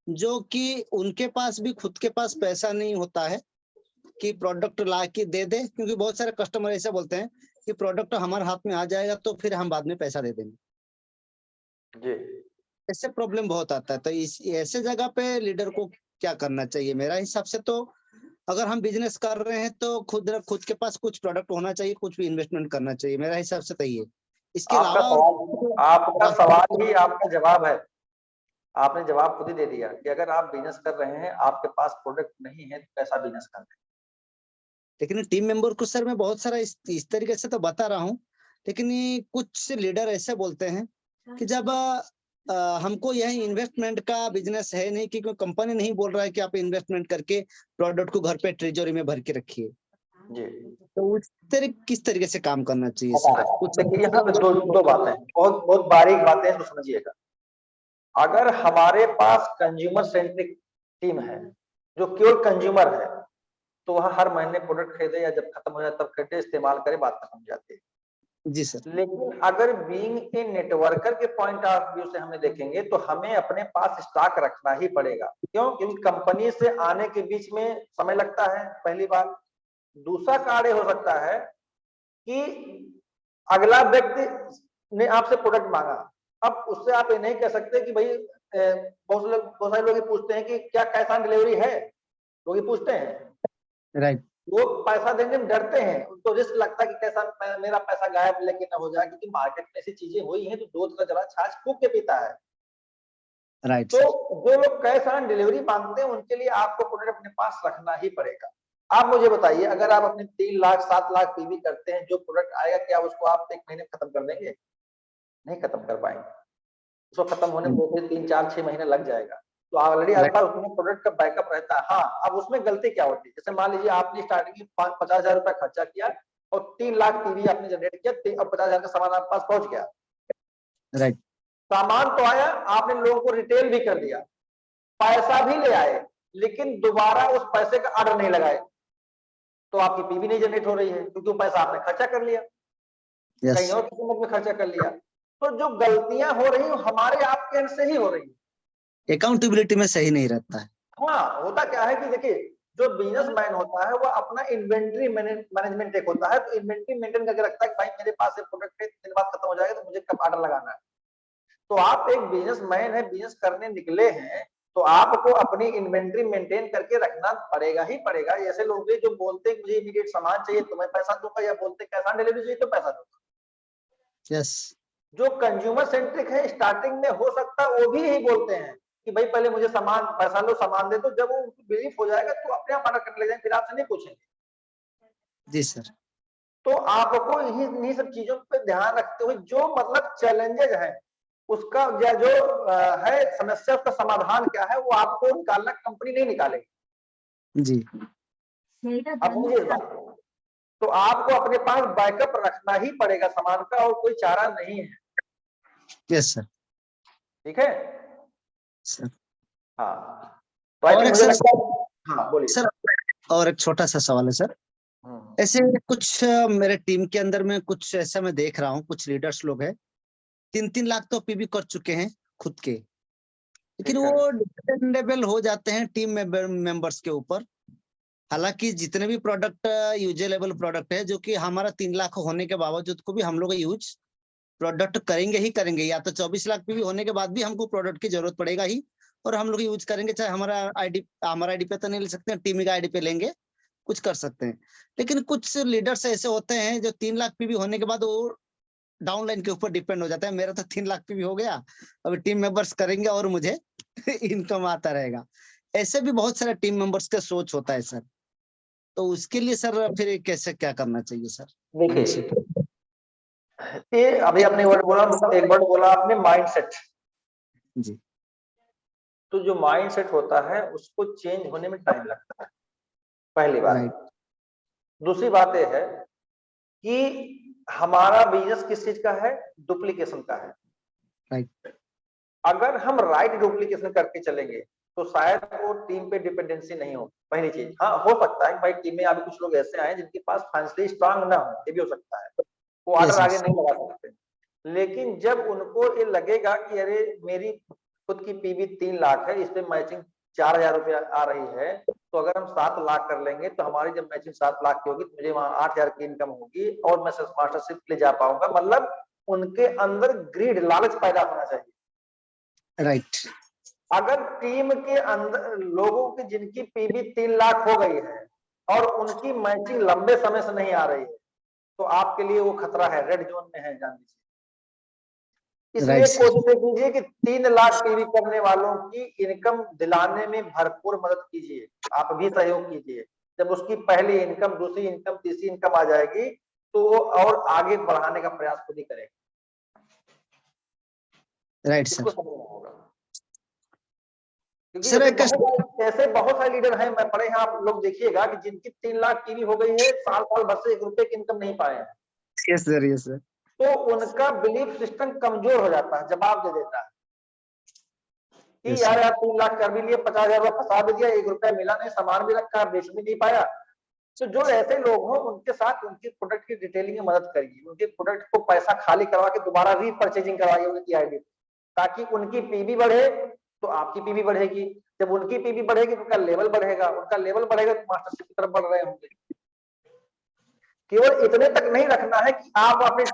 जो कि उनके पास भी खुद के पास पैसा नहीं होता है कि प्रोडक्ट ला के दे दे, क्योंकि बहुत सारे कस्टमर ऐसे बोलते हैं कि प्रोडक्ट हमारे हाथ में आ जाएगा तो फिर हम बाद में पैसा दे देंगे जी। ऐसे प्रॉब्लम बहुत आता है। तो इस ऐसे जगह पे लीडर को क्या करना चाहिए? मेरा हिसाब से तो अगर हम बिजनेस कर रहे हैं तो खुद के पास कुछ प्रोडक्ट होना चाहिए, कुछ भी इन्वेस्टमेंट करना चाहिए। मेरा हिसाब से तो ये, इसके आपका सवाल ही आपका जवाब है। आपने जवाब खुद ही दे दिया कि अगर आप बिजनेस कर रहे हैं, आपके पास प्रोडक्ट नहीं है, तो कैसा बिजनेस कर रहे हैं? लेकिन टीम मेंबर को सर मैं बहुत सारा इस तरीके से तो बता रहा हूँ, लेकिन कुछ लीडर ऐसे बोलते हैं कि जब हमको यह इन्वेस्टमेंट का बिजनेस है नहीं, क्योंकि कंपनी नहीं बोल रहा है कि आप इन्वेस्टमेंट करके प्रोडक्ट को घर पे ट्रेजरी में भर के रखिए जी। तो किस तरीके से काम करना चाहिए सर? कुछ देखिए, यहाँ पे दो बातें, बहुत बहुत बारीक बातें हैं, तो समझिएगा। अगर हमारे पास कंज्यूमर सेंट्रिक टीम है जो केवल कंज्यूमर है, तो वह हर महीने प्रोडक्ट खरीदे या जब खत्म हो जाए तब खरीदे, इस्तेमाल करे, बात खत्म हो जाती है। जी सर। लेकिन अगर बीइंग ए नेटवर्कर के पॉइंट ऑफ व्यू से हमें देखेंगे तो हमें अपने पास स्टॉक रखना ही पड़ेगा। क्यों? क्योंकि कंपनी से आने के बीच में समय लगता है, पहली बात। दूसरा कार्य हो सकता है कि अगला व्यक्ति ने आपसे प्रोडक्ट मांगा, अब उससे आप ये नहीं कह सकते कि भाई बहुत सारे लोग पूछते हैं कि क्या कैश ऑन डिलीवरी है, लोग ये पूछते हैं। राइट। लोग पैसा देने में डरते हैं, उनको रिस्क लगता है कि कैसा मेरा पैसा गायब लेके ना हो जाए, क्योंकि मार्केट में ऐसी चीजें हुई हैं तो दूध का जरा छाछ फूंक के पीता है। राइट। तो जो लोग कैश ऑन डिलीवरी मांगते हैं उनके लिए आपको प्रोडक्ट अपने पास रखना ही पड़ेगा। आप मुझे बताइए, अगर आप अपने 3 लाख 7 लाख पीवी करते हैं, जो प्रोडक्ट आएगा क्या उसको आप 1 महीने में खत्म कर देंगे? नहीं खत्म कर पाएंगे। उसको खत्म होने में 2 से 3 4 6 महीने लग जाएगा। तो ऑलरेडी आपके पास उसमें प्रोडक्ट का बैकअप रहता है। हाँ, अब उसमें गलती क्या होती है? जैसे मान लीजिए आपने स्टार्टिंग में 50,000 रुपया खर्चा किया और 3 लाख पीवी आपने जनरेट किया और 50,000 का सामान आपके पास पहुंच गया। राइट। सामान तो आया, आपने लोगों को रिटेल भी कर दिया, पैसा भी ले आए, लेकिन दोबारा उस पैसे का ऑर्डर नहीं लगाए, तो आपकी पीवी नहीं जनरेट हो रही है, क्योंकि वो पैसा आपने खर्चा कर लिया, कहीं और कीमत में खर्चा कर लिया। तो जो गलतियां हो रही हमारे आपके एंड से ही हो रही है, अकाउंटेबिलिटी में सही नहीं रहता है। हाँ, होता क्या है कि देखिए, जो बिजनेसमैन होता है वो अपना इन्वेंट्री मैनेजमेंट एक होता है, तो इन्वेंट्री मेंटेन करके रखता है कि भाई मेरे पास एक प्रोडक्ट है, 3 दिन बाद खत्म हो जाएगा, तो मुझे कब ऑर्डर लगाना है। तो आप एक बिजनेसमैन है, बिजनेस करने निकले हैं, तो आपको अपनी इन्वेंट्री मेंटेन करके रखना पड़ेगा ही पड़ेगा। ऐसे लोग जो बोलते हैं मुझे इमीडिएट सामान चाहिए तो मैं पैसा दूंगा, या बोलते कैश ऑन डिलीवरी चाहिए तो पैसा दूंगा। यस। जो कंज्यूमर सेंट्रिक है, स्टार्टिंग में हो सकता है वो भी यही बोलते हैं कि भाई पहले मुझे सामान, पैसा लो, सामान दे दो, जब वो बिलीफ हो जाएगा तो अपने आप ऑर्डर करने लग जाएंगे, फिर आपसे नहीं पूछेंगे। जी सर। तो आपको इन्हीं सब चीजों पे ध्यान रखते हुए जो मतलब चैलेंजेस हैं उसका या जो है समस्या, उसका समाधान क्या है वो आपको निकालना, कंपनी नहीं निकालेगी। जी। अब मुझे इस बात को, तो आपको अपने पास बैकअप रखना ही पड़ेगा सामान का, और कोई चारा नहीं है। Yes sir. ठीक है सर। हाँ, तो आई और थिंक एक मुझे सर, लगता है, हाँ बोलिए सर और एक छोटा सा सवाल है सर। ऐसे कुछ मेरे टीम के अंदर में कुछ ऐसा मैं देख रहा हूँ, कुछ लीडर्स लोग हैं 3-3 लाख तो पीबी कर चुके हैं खुद के, लेकिन ठीक है। वो डिपेंडेबल हो जाते हैं टीम मेंबर्स के ऊपर। हालांकि जितने भी प्रोडक्ट यूजेबल प्रोडक्ट है, जो कि हमारा 3 लाख होने के बावजूद को भी हम लोग यूज प्रोडक्ट करेंगे ही करेंगे, या तो 24 लाख पीबी होने के बाद भी हमको प्रोडक्ट की जरूरत पड़ेगा ही, और हम लोग यूज करेंगे, चाहे हमारा आईडी पे तो नहीं ले सकते, टीम का आईडी पे लेंगे, कुछ कर सकते हैं। लेकिन कुछ लीडर्स ऐसे होते हैं जो 3 लाख पीबी होने के बाद वो डाउनलाइन के ऊपर डिपेंड हो जाता है, मेरा तो 3 लाख पीबी हो गया, अभी टीम मेंबर्स करेंगे और मुझे इनकम आता रहेगा। ऐसे भी बहुत सारे टीम मेंबर्स का सोच होता है सर, तो उसके लिए सर फिर कैसे क्या करना चाहिए सर? देखिए, ये अभी आपने वर्ड बोला, मतलब एक वर्ड बोला आपने, माइंडसेट। जी। तो जो माइंडसेट होता है उसको चेंज होने में टाइम लगता है, पहली बात। राइट। दूसरी बात यह है कि हमारा बिजनेस किस चीज का है? डुप्लीकेशन का है। राइट। अगर हम राइट डुप्लीकेशन करके चलेंगे तो शायद वो टीम पे डिपेंडेंसी नहीं हो, पहली चीज। हाँ, हो सकता है भाई टीम में अभी कुछ लोग ऐसे आए जिनके पास फाइनेंशियली स्ट्रांग ना हो, ये भी हो सकता है, वो ऑर्डर आगे नहीं लगा सकते। लेकिन जब उनको ये लगेगा कि अरे मेरी खुद की पीबी 3 लाख है, इस पे मैचिंग 4,000 रुपया आ रही है, तो अगर हम 7 लाख कर लेंगे तो हमारी जब मैचिंग 7 लाख की होगी तो मुझे वहां 8,000 की इनकम होगी और मैं मास्टरशिप ले जा पाऊंगा। मतलब उनके अंदर ग्रीड, लालच पैदा होना चाहिए। राइट। अगर टीम के अंदर लोगों की जिनकी पीबी 3 लाख हो गई है और उनकी मैचिंग लंबे समय से नहीं आ रही है, तो आपके लिए वो खतरा है, रेड जोन में है, जान लीजिए। इसलिए कोशिश कीजिए कि 3 लाख पीवी करने वालों की इनकम दिलाने में भरपूर मदद कीजिए, आप भी सहयोग कीजिए। जब उसकी पहली इनकम, दूसरी इनकम, तीसरी इनकम आ जाएगी तो वो और आगे बढ़ाने का प्रयास खुद ही करेगा। राइट इसको सर। समझना होगा, क्योंकि सर ऐसे बहुत सारे लीडर हैं, मैं पढ़े हैं, आप लोग देखिएगा कि जिनकी 3 लाख पीवी हो गई है, साल साल भर से 1 रुपए की इनकम नहीं पाए हैं। Yes sir, yes sir. तो उनका बिलीफ सिस्टम कमजोर हो जाता है, जवाब दे देता है कि यार 3 लाख कर भी लिए, 50,000 रुपया फंसा भी दिया, 1 रुपया मिला नहीं, सामान भी रखा, बेच भी नहीं पाया। तो जो ऐसे लोग हो उनके साथ उनकी प्रोडक्ट की डिटेलिंग में मदद करिए, उनके प्रोडक्ट को पैसा खाली करवा के दोबारा रीपरचेजिंग करवाइए उनकी आईडी, ताकि उनकी पीबी बढ़े तो आपकी पीबी बढ़ेगी। जब उनकी पीबी बढ़ेगी तो उनका लेवल बढ़ेगा, उनका लेवल बढ़ेगा तो मास्टरशिप की तरफ बढ़ रहे होंगे। केवल इतने तक नहीं रखना है कि आप अपनी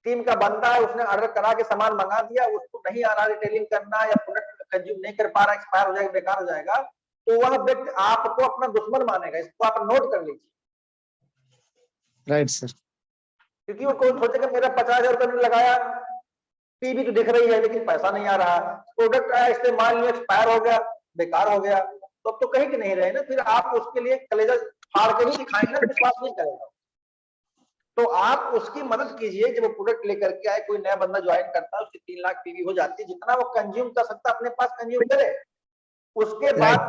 टीम का बंदा है, उसने ऑर्डर करा के सामान मंगा दिया, उसको नहीं आ रहा रिटेलिंग करना या प्रोडक्ट कंज्यूम नहीं कर पा रहा, एक्सपायर हो जाएगा, बेकार हो जाएगा, तो वह व्यक्ति आपको अपना दुश्मन मानेगा। इसको आप नोट कर लीजिए। Right sir. क्योंकि वो कौन सोचेगा मेरा 50,000 रुपये ने लगाया, पीबी तो दिख रही है लेकिन पैसा नहीं आ रहा, प्रोडक्ट आया इस्तेमाल में एक्सपायर हो गया, बेकार हो गया, तो अब तो कहीं के नहीं रहे ना, फिर आप उसके लिए कलेजा फाड़ के भी दिखाएंगे ना, विश्वास नहीं करेगा। तो आप उसकी मदद कीजिए, जब वो प्रोडक्ट लेकर के आए, कोई नया बंदा ज्वाइन करता है, उसकी 3 लाख पीवी हो जाती है, जितना वो कंज्यूम कर सकता है अपने पास कंज्यूम करे। उसके बाद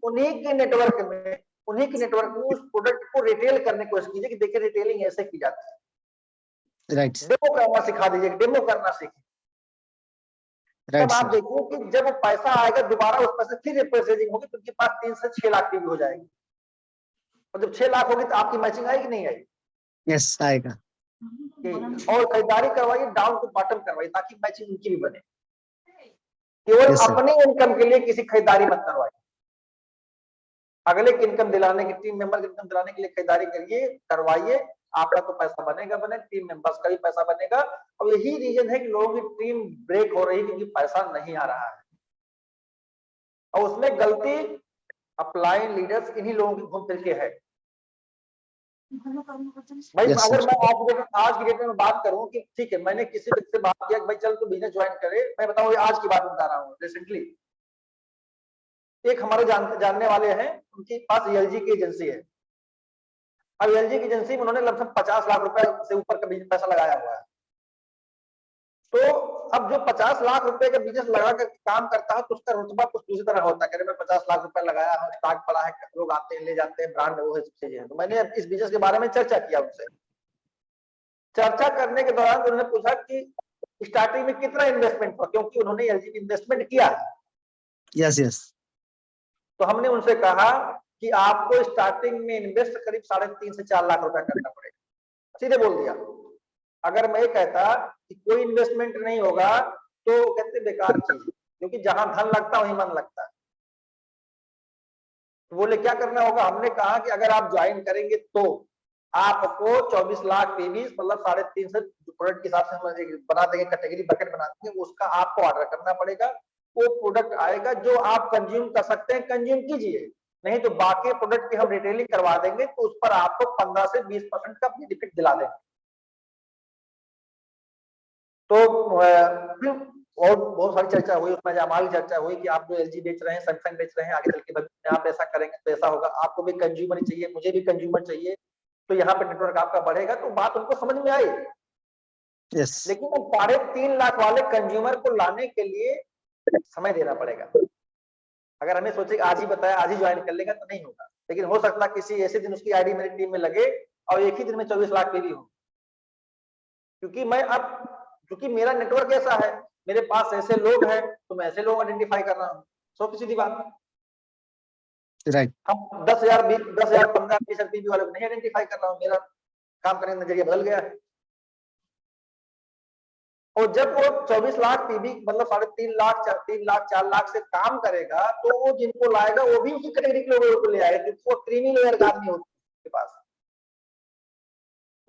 उन्हीं के नेटवर्क में उस प्रोडक्ट को रिटेल करने की कोशिश कीजिए कि देखिए रिटेलिंग ऐसे की जाती है। राइट। डेमो करना सिखा दीजिए, डेमो करना सीखिए। तब आप देखिए कि जब वो पैसा आएगा दोबारा उस पैसे फिर रिप्रेजेंटिंग होगी, तो उनके पास 3 से 6 लाख पीवी हो जाएगी। और जब 6 लाख होगी तो आपकी मैचिंग आएगी नहीं आएगी? यस, आएगा। और खरीदारी करवाइए, डाउन टू बॉटम करवाइए, ताकि मैचिंग उनकी भी बने। केवल अपनी इनकम के लिए किसी खरीदारी मत करवाइए, अगले की इनकम दिलाने की, टीम मेंबर की इनकम दिलाने के लिए खरीदारी करिए, करवाइए। आपका तो पैसा बनेगा, टीम मेंबर्स का भी पैसा बनेगा। और यही रीजन है कि लोगों की टीम ब्रेक हो रही है, क्योंकि पैसा नहीं आ रहा है। और उसमें गलती अपलाइन लीडर्स इन्हीं लोगों की घूम फिर के है भाई। अगर मैं आज की डेट में बात करूं कि ठीक है, मैंने किसी व्यक्ति से बात किया कि भाई चल तू बिजनेस ज्वाइन करे, मैं बताऊं आज की बात बता रहा हूँ। रिसेंटली एक हमारे जानने वाले हैं, उनके पास एलजी की एजेंसी है। अब एलजी की एजेंसी में उन्होंने लगभग 50 लाख रुपए से ऊपर का बिजनेस पैसा लगाया हुआ है। तो अब जो 50 लाख रुपए का बिजनेस लगा कर काम करता है तो उसका रुतबा कुछ दूसरी तरह होता है। मैं 50 लाख रुपए लगाया हूँ, स्टॉक पड़ा है, लोग आते हैं ले जाते हैं, ब्रांड वो सब चीजें हैं। तो मैंने इस बिजनेस के बारे में चर्चा किया उनसे। चर्चा करने के दौरान उन्होंने पूछा कि स्टार्टिंग में कितना इन्वेस्टमेंट हुआ, क्योंकि उन्होंने एलजी में इन्वेस्टमेंट किया है। Yes yes. तो हमने उनसे कहा कि आपको स्टार्टिंग में इन्वेस्ट करीब 3.5 से 4 लाख रुपया करना पड़ेगा। सीधे बोल दिया। अगर मैं कहता कि कोई इन्वेस्टमेंट नहीं होगा तो कहते बेकार चीज, क्योंकि जहां धन लगता है वहीं मन लगता है। तो बोले क्या करना होगा, हमने कहा कि अगर आप ज्वाइन करेंगे तो आपको 24 लाख पीवी मतलब 3.5 से प्रोडक्ट के हिसाब से हम बना देंगे, कैटेगरी बकेट बना देंगे, उसका आपको ऑर्डर करना पड़ेगा। वो प्रोडक्ट आएगा जो आप कंज्यूम कर सकते हैं, कंज्यूम कीजिए, नहीं तो बाकी प्रोडक्ट की हम रिटेलिंग करवा देंगे तो उस पर आपको 15 से 20% का बेनिफिट दिला देंगे। तो और बहुत सारी चर्चा हुई उसमें, हमारी चर्चा हुई कि आप जो एलजी बेच रहे हैं, सैमसंग बेच रहे हैं, आगे चल के भविष्य में आप ऐसा करेंगे तो ऐसा होगा, आपको भी कंज्यूमर चाहिए, मुझे भी कंज्यूमर चाहिए, तो यहाँ पे नेटवर्क आपका बढ़ेगा। तो बात उनको समझ में आई। यस लेकिन 3.5 लाख वाले कंज्यूमर को लाने के लिए समय देना पड़ेगा। अगर हमें सोचे आज ही बताया आज ही ज्वाइन कर लेगा तो नहीं होगा, लेकिन हो सकता है किसी ऐसे दिन उसकी आईडी मेरी टीम में लगे और एक ही दिन में 24 लाख पे भी हो। क्योंकि मैं अब, क्योंकि मेरा नेटवर्क ऐसा है, मेरे पास ऐसे लोग हैं तो मैं ऐसे लोग आइडेंटिफाई कर रहा हूँ। सो सीधी बात, राइट हम 10,000 10,000 15 20 पीवी वाले को नहीं आइडेंटिफाई कर रहा हूँ, मेरा काम करने का नजरिया बदल गया है। और जब वो 24 लाख पीवी मतलब 3.5 लाख 3 लाख 4 लाख से काम करेगा तो वो जिनको लाएगा वो भी उसी कैटेगरी के लोगों को ले आएगा, क्योंकि वो क्रीमी लेयर का आदमी होता है उनके पास,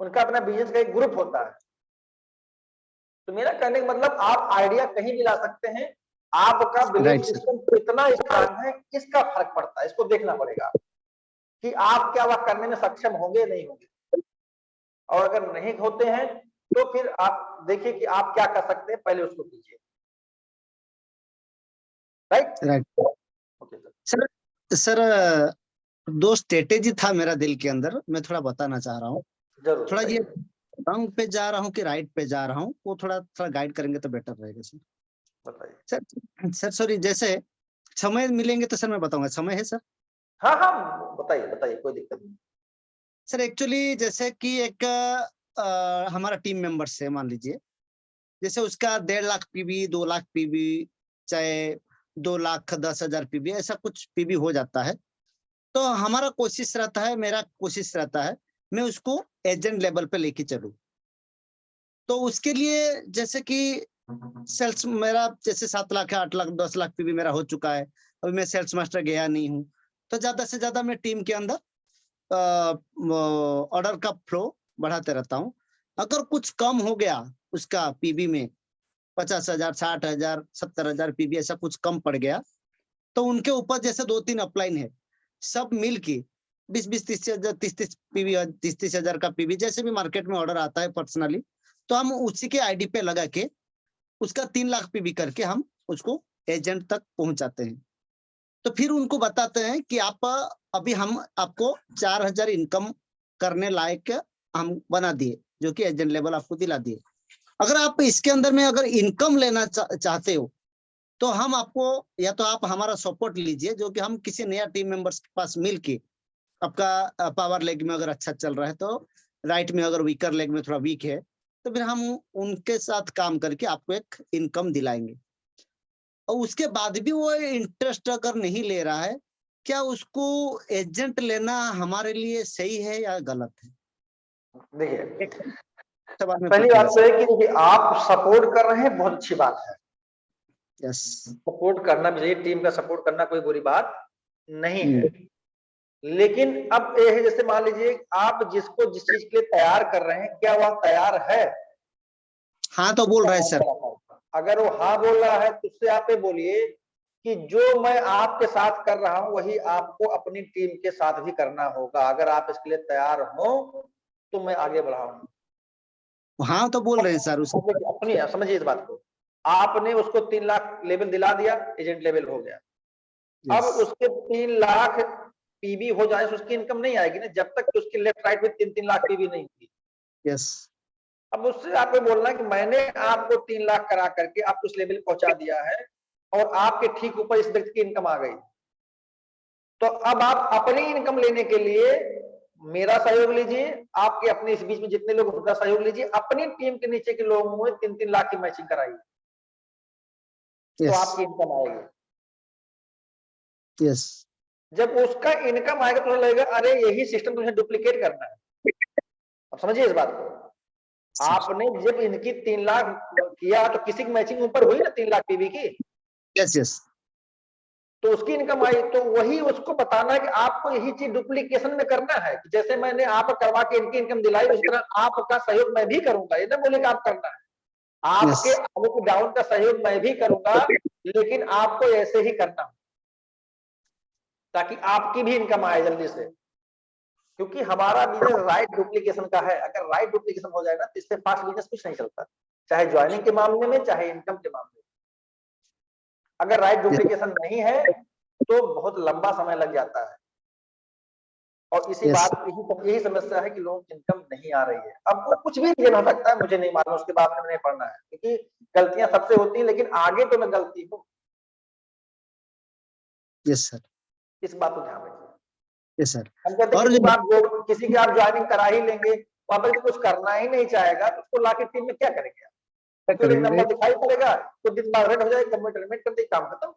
उनका अपना बिजनेस का एक ग्रुप होता है। तो मेरा कहने का मतलब आप आइडिया कहीं भी ला सकते हैं, आपका बिलीफ राइट सर सिस्टम कितना स्ट्रांग है, किसका फर्क पड़ता है, इसको देखना पड़ेगा कि आप क्या वह करने में सक्षम होंगे नहीं होंगे। और अगर नहीं होते हैं तो फिर आप देखिए कि आप क्या कर सकते हैं, पहले उसको कीजिए। Right right okay sir. Sir sir दो स्ट्रेटेजी था मेरा दिल के अंदर, मैं थोड़ा बताना चाह रहा हूँ। जरूर थोड़ा ये बताइए। रंग पे जा रहा हूँ कि राइट पे जा रहा हूँ, वो थोड़ा थोड़ा गाइड करेंगे तो बेटर रहेगा सर। बताइए। सर सॉरी, जैसे समय मिलेंगे तो सर मैं बताऊंगा, समय है सर? हाँ हाँ बताइए बताइए, कोई दिक्कत नहीं। सर एक्चुअली जैसे कि एक हमारा टीम मेंबर्स है, मान लीजिए जैसे उसका 1.5 लाख पीवी, 2 लाख पीवी, चाहे 2,10,000 पीवी, ऐसा कुछ पीवी हो जाता है। तो हमारा कोशिश रहता है, मेरा कोशिश रहता है मैं उसको एजेंट लेवल पे लेके चलूं। तो उसके लिए जैसे कि सेल्स मेरा जैसे 7 लाख है, 8 लाख 10 लाख पीवी मेरा हो चुका है, अभी मैं सेल्स मास्टर गया नहीं हूँ, तो ज्यादा से ज्यादा मैं टीम के अंदर ऑर्डर का फ्लो बढ़ाते रहता हूँ। अगर कुछ कम हो गया उसका पीवी में 50,000 60,000 70,000 पीवी ऐसा कुछ कम पड़ गया, तो उनके ऊपर जैसे 2-3 अपलाइन है, सब मिल के 20-20 30,000 30-30 पीवी 30,000 का पीवी जैसे भी मार्केट में ऑर्डर आता है पर्सनली, तो हम उसी के आईडी पे लगा के उसका 3 लाख पीवी करके हम उसको एजेंट तक पहुंचाते हैं। तो फिर उनको बताते हैं कि आप अभी हम आपको 4,000 इनकम करने लायक हम बना दिए, जो कि एजेंट लेवल आपको दिला दिए। अगर आप इसके अंदर में अगर इनकम लेना चाहते हो तो हम आपको, या तो आप हमारा सपोर्ट लीजिए, जो कि हम किसी नया टीम मेंबर्स के पास मिलके, आपका पावर लेग में अगर अच्छा चल रहा है तो, राइट में अगर वीकर लेग में थोड़ा वीक है तो फिर हम उनके साथ काम करके आपको एक इनकम दिलाएंगे। और उसके बाद भी वो इंटरेस्ट अगर नहीं ले रहा है, क्या उसको एजेंट लेना हमारे लिए सही है या गलत है? देखिए सवाल में पहली पूछूंगा बात तो है कि देखिए आप सपोर्ट कर रहे हैं, बहुत अच्छी बात है, यस सपोर्ट करना भी चाहिए, टीम का सपोर्ट करना कोई बुरी बात नहीं है। लेकिन अब ये है, जैसे मान लीजिए आप जिसको जिस चीज के लिए तैयार कर रहे हैं, क्या वह तैयार है? हाँ तो बोल रहे हैं सर। अगर वो हाँ बोल रहा है तो उससे आप ये बोलिए कि जो मैं आपके साथ कर रहा हूं वही आपको अपनी टीम के साथ भी करना होगा। अगर आप इसके लिए तैयार हो तो मैं आगे बढ़ाऊंगा। हाँ तो बोल रहे हैं सर उस अपनी समझिए इस बात को, आपने उसको 3 लाख लेवल दिला दिया, एजेंट लेवल हो गया। अब उसके 3 लाख पीवी हो जाए तो उसकी इनकम नहीं आएगी ना, जब तक कि उसकी लेफ्ट राइट में 3-3 लाख पीवी नहीं होगी। यस अब उससे आपको बोलना है कि मैंने आपको 3 लाख करा करके आपको उस लेवल पहुंचा दिया है और आपके ठीक ऊपर इस व्यक्ति की इनकम आ गई। तो अब आप अपनी इनकम लेने के लिए मेरा सहयोग लीजिए, आपके अपने इस बीच में जितने लोग उनका सहयोग लीजिए, अपनी टीम के नीचे के लोगों में 3-3 लाख की मैचिंग कराइए, तो यस आपकी इनकम आएगी। यस जब उसका इनकम आएगा तो लगेगा अरे यही सिस्टम तुझे डुप्लीकेट करना है। अब समझिए इस बात को। आपने जब इनकी 3 लाख किया तो किसी की मैचिंग ऊपर हुई ना 3 लाख पीवी की, यस यस तो उसकी इनकम आई, तो वही उसको बताना है कि आपको यही चीज डुप्लीकेशन में करना है। जैसे मैंने आप करवा के इनकी इनकम दिलाई, उस तरह आपका सहयोग मैं भी करूंगा। ये ना बोले कि आप करना है, आपके अप डाउन का सहयोग मैं भी करूंगा, लेकिन आपको ऐसे ही करना ताकि आपकी भी इनकम आए जल्दी से। क्योंकि हमारा बिजनेस राइट डुप्लीकेशन का है। अगर राइट डुप्लीकेशन हो जाए ना तो इससे फास्ट बिजनेस कुछ नहीं चलता, चाहे ज्वाइनिंग के मामले में चाहे इनकम के मामले में। अगर राइट डुप्लीकेशन नहीं है तो बहुत लंबा समय लग जाता है, और इसी Yes. बात यही समस्या है कि लोगों की इनकम नहीं आ रही है। अब वो कुछ भी रीजन हो सकता है, मुझे नहीं मालूम, उसके बाद में नहीं पढ़ना है, क्योंकि गलतियां सबसे होती हैं, लेकिन आगे तो मैं गलती हूँ। यस सर, इस बात को ध्यान रखिए। Yes sir. हम कहते और किसी की आप ज्वाइनिंग करा ही लेंगे, वहां पर कुछ करना ही नहीं चाहेगा तो उसको लाके टीम में क्या करेंगे? तो एक नंबर दिखाई पड़ेगा, कुछ दिन बाद रेड हो जाएगा, कंपनी टर्मिनेट कर दी, काम खत्म।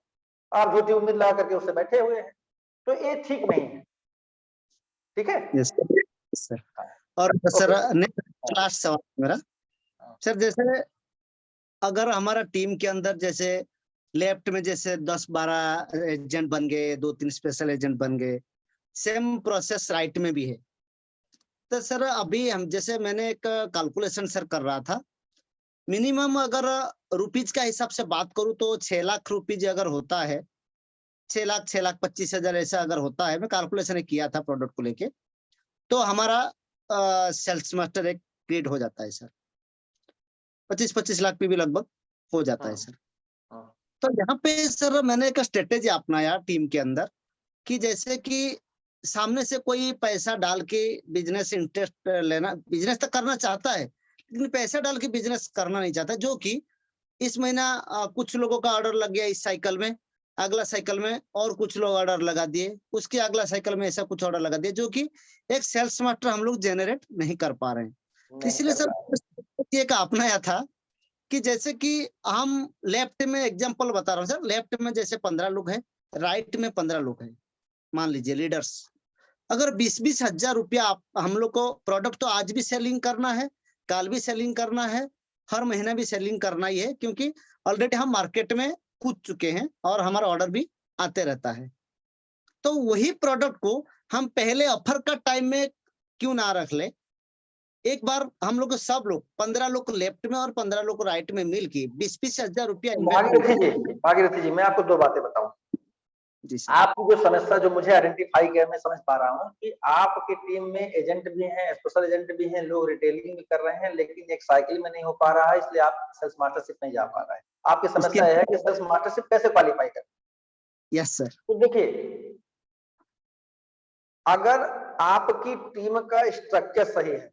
आप झूठी उम्मीद लगा करके उससे बैठे हुए हैं, तो ये ठीक नहीं है। ठीक है? Yes sir. और सर लास्ट सवाल मेरा सर, जैसे अगर हमारा टीम के अंदर जैसे लेफ्ट में जैसे 10-12 एजेंट बन गए, 2-3 स्पेशल एजेंट बन गए, सेम प्रोसेस राइट में भी है, तो सर अभी हम जैसे मैंने एक कैलकुलेशन सर कर रहा था, मिनिमम अगर रुपीज का हिसाब से बात करूं तो 6 लाख रुपीज अगर होता है, 6,25,000 ऐसा अगर होता है, मैं कैलकुलेशन किया था प्रोडक्ट को लेके, तो हमारा सेल्स मास्टर एक क्रिएट हो जाता है सर, 25-25 लाख पे भी लगभग हो जाता है सर। तो यहाँ पे सर मैंने एक स्ट्रेटेजी अपनाया टीम के अंदर कि जैसे कि सामने से कोई पैसा डाल के बिजनेस इंटरेस्ट लेना, बिजनेस तो करना चाहता है लेकिन पैसा डाल के बिजनेस करना नहीं चाहता, जो कि इस महीना कुछ लोगों का ऑर्डर लग गया इस साइकिल में, अगला साइकिल में और कुछ लोग ऑर्डर लगा दिए, उसके अगला साइकिल में ऐसा कुछ ऑर्डर लगा दिए, जो कि एक सेल्स मास्टर हम लोग जनरेट नहीं कर पा रहे हैं। इसलिए सर एक अपनाया था कि जैसे कि हम लेफ्ट में एग्जांपल बता रहा हूँ सर, लेफ्ट में जैसे 15 लोग हैं, राइट में 15 लोग हैं, मान लीजिए लीडर्स। अगर 20-20 हजार रुपया हम लोग को प्रोडक्ट तो आज भी सेलिंग करना है, कल भी सेलिंग करना है, हर महीना भी सेलिंग करना ही है, क्योंकि ऑलरेडी हम मार्केट में कूद चुके हैं और हमारा ऑर्डर भी आते रहता है। तो वही प्रोडक्ट को हम पहले ऑफर का टाइम में क्यों ना रख ले, एक बार हम लोग सब लोग 15 लोग लेफ्ट में और 15 लोग राइट में मिल के 20-20 हजार रुपया भागीरथी जी, मैं आपको 2 बातें बताऊं। जी सर। आपकी जो समस्या जो मुझे आइडेंटिफाई किया, मैं समझ पा रहा हूँ कि आपकी टीम में एजेंट भी हैं, स्पेशल एजेंट भी हैं, लोग रिटेलिंग भी कर रहे हैं, लेकिन एक साइकिल में नहीं हो पा रहा है, इसलिए आप सेल्स मास्टरशिप नहीं जा पा रहा है। आपकी समस्या है कि सेल्स मास्टरशिप कैसे क्वालिफाई करें। Yes sir. तो देखिए, अगर आपकी टीम का स्ट्रक्चर सही है,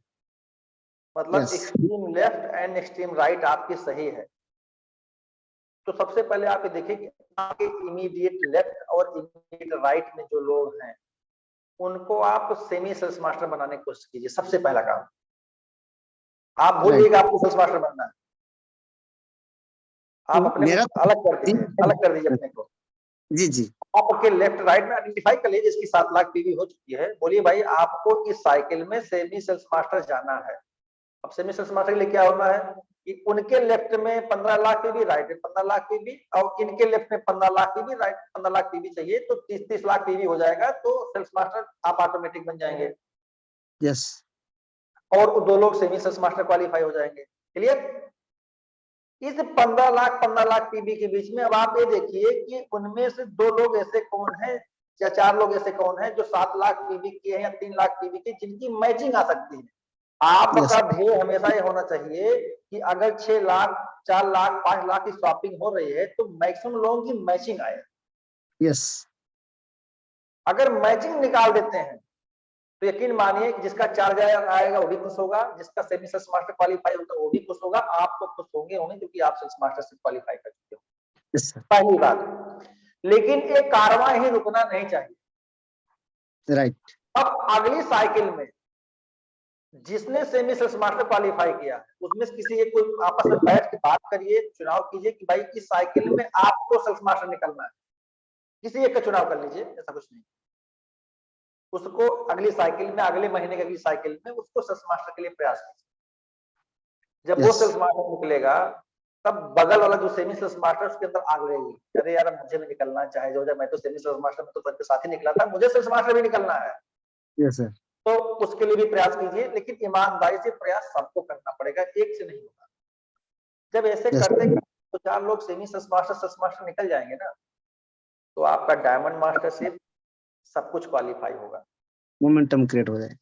मतलब extreme left and extreme right आपकी सही है, तो सबसे पहले आप ये देखिए कि आपके इमीडिएट लेफ्ट और इमीडिएट राइट में जो लोग हैं उनको आप सेमी सेल्स मास्टर बनाने की कोशिश कीजिए। सबसे पहला काम, आप भूलिएगा आपको सेल्स मास्टर बनना है, आप अपने को अलग कर दीजिए अपने को। जी जी। आपके लेफ्ट राइट में आइडेंटिफाई कर लीजिए, जिसकी 7 लाख पीवी हो चुकी है, बोलिए भाई आपको इस साइकिल में सेमी सेल्स मास्टर जाना है। अब सेमी सेल्स मास्टर के लिए क्या होना है कि उनके लेफ्ट में 15 लाख पीवी, राइट में 15 लाख पीवी, और इनके लेफ्ट में 15 lakh PV, right 15 lakh PV चाहिए, तो 30-30 लाख पीवी हो जाएगा, तो सेल्स मास्टर आप ऑटोमेटिक बन जाएंगे। यस। और 2 लोग सेमी सेल्स मास्टर क्वालिफाई हो जाएंगे। क्लियर? इस 15 लाख पीवी के बीच में अब आप ये देखिए कि उनमें से 2 लोग ऐसे कौन है या 4 लोग ऐसे कौन है जो 7 लाख पीवी के हैं या 3 लाख पीवी के, जिनकी मैचिंग आ सकती है। आपका ध्येय हमेशा ये होना चाहिए कि अगर 6 लाख, 4 लाख, 5 लाख की शॉपिंग हो रही है तो मैक्सिमम लोगों की मैचिंग आए। यस। अगर मैचिंग निकाल देते हैं तो यकीन मानिए कि जिसका 4,000 आएगा वो भी खुश होगा, जिसका सेमी सेल्स मास्टर क्वालिफाई होगा वो भी खुश होगा, आप तो खुश होंगे क्योंकि आप सेल्स मास्टर से क्वालिफाई कर चुके हो। पहली बात। लेकिन एक कारवां ही रुकना नहीं चाहिए। राइट। अब अगली साइकिल में जिसने सेमी सेल्स मास्टर क्वालिफाई किया है उसमें से किसी एक को आपस में बैठ के बात करिए, चुनाव कीजिए कि भाई इस साइकिल में आपको सेल्स मास्टर निकलना है, किसी एक का चुनाव कर लीजिए, ऐसा कुछ नहीं। उसको अगली साइकिल में, अगले महीने की अगली साइकिल में उसको सेल्स मास्टर के लिए प्रयास कीजिए। जब वो Yes. सेल्स मास्टर निकलेगा तब बगल वाला जो सेमी सेल्स मास्टर उसके अंदर आग रहेगी, अरे यार मुझे भी निकलना चाहे, जो मैं तो सेमी सेल्स मास्टर में तो सबके साथ ही निकला था, मुझे सेल्स मास्टर भी निकलना है। Yes, sir. तो उसके लिए भी प्रयास कीजिए, लेकिन ईमानदारी से प्रयास सबको करना पड़ेगा, एक से नहीं होगा। जब ऐसे Yes, करते sir. तो 4 लोग सेमी सेल्स मास्टर निकल जाएंगे ना, तो आपका डायमंड मास्टरशिप सब कुछ क्वालिफाई होगा, Momentum create हो जाए।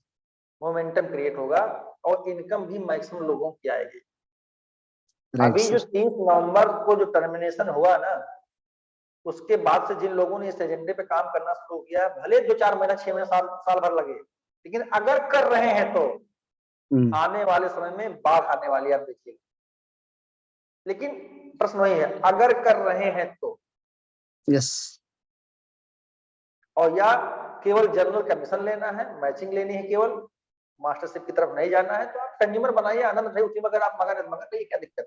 मोमेंटम क्रिएट होगा और इनकम भी मैक्सिमम लोगों की आएगी। Right, अभी जो sir. 30 नवंबर को जो टर्मिनेशन हुआ ना, उसके बाद से जिन लोगों ने इस एजेंडे पे काम करना शुरू किया, भले 2-4 महीना 6 महीना साल भर लगे, लेकिन अगर कर रहे हैं तो Hmm. आने वाले समय में बाढ़ आने वाली है, आप देखिए। लेकिन प्रश्न वही है, अगर कर रहे हैं तो, Yes. और या केवल जनरल कमीशन लेना है, मैचिंग लेनी है, केवल मास्टरशिप की तरफ नहीं जाना है, तो आप कंज्यूमर बनाइए, आनंद भाई, उसी में अगर आप मगर रहिए, क्या दिक्कत है?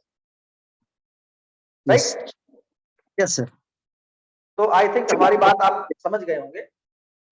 Yes. राइट? Yes, sir. तो आई थिंक हमारी बात आप समझ गए होंगे।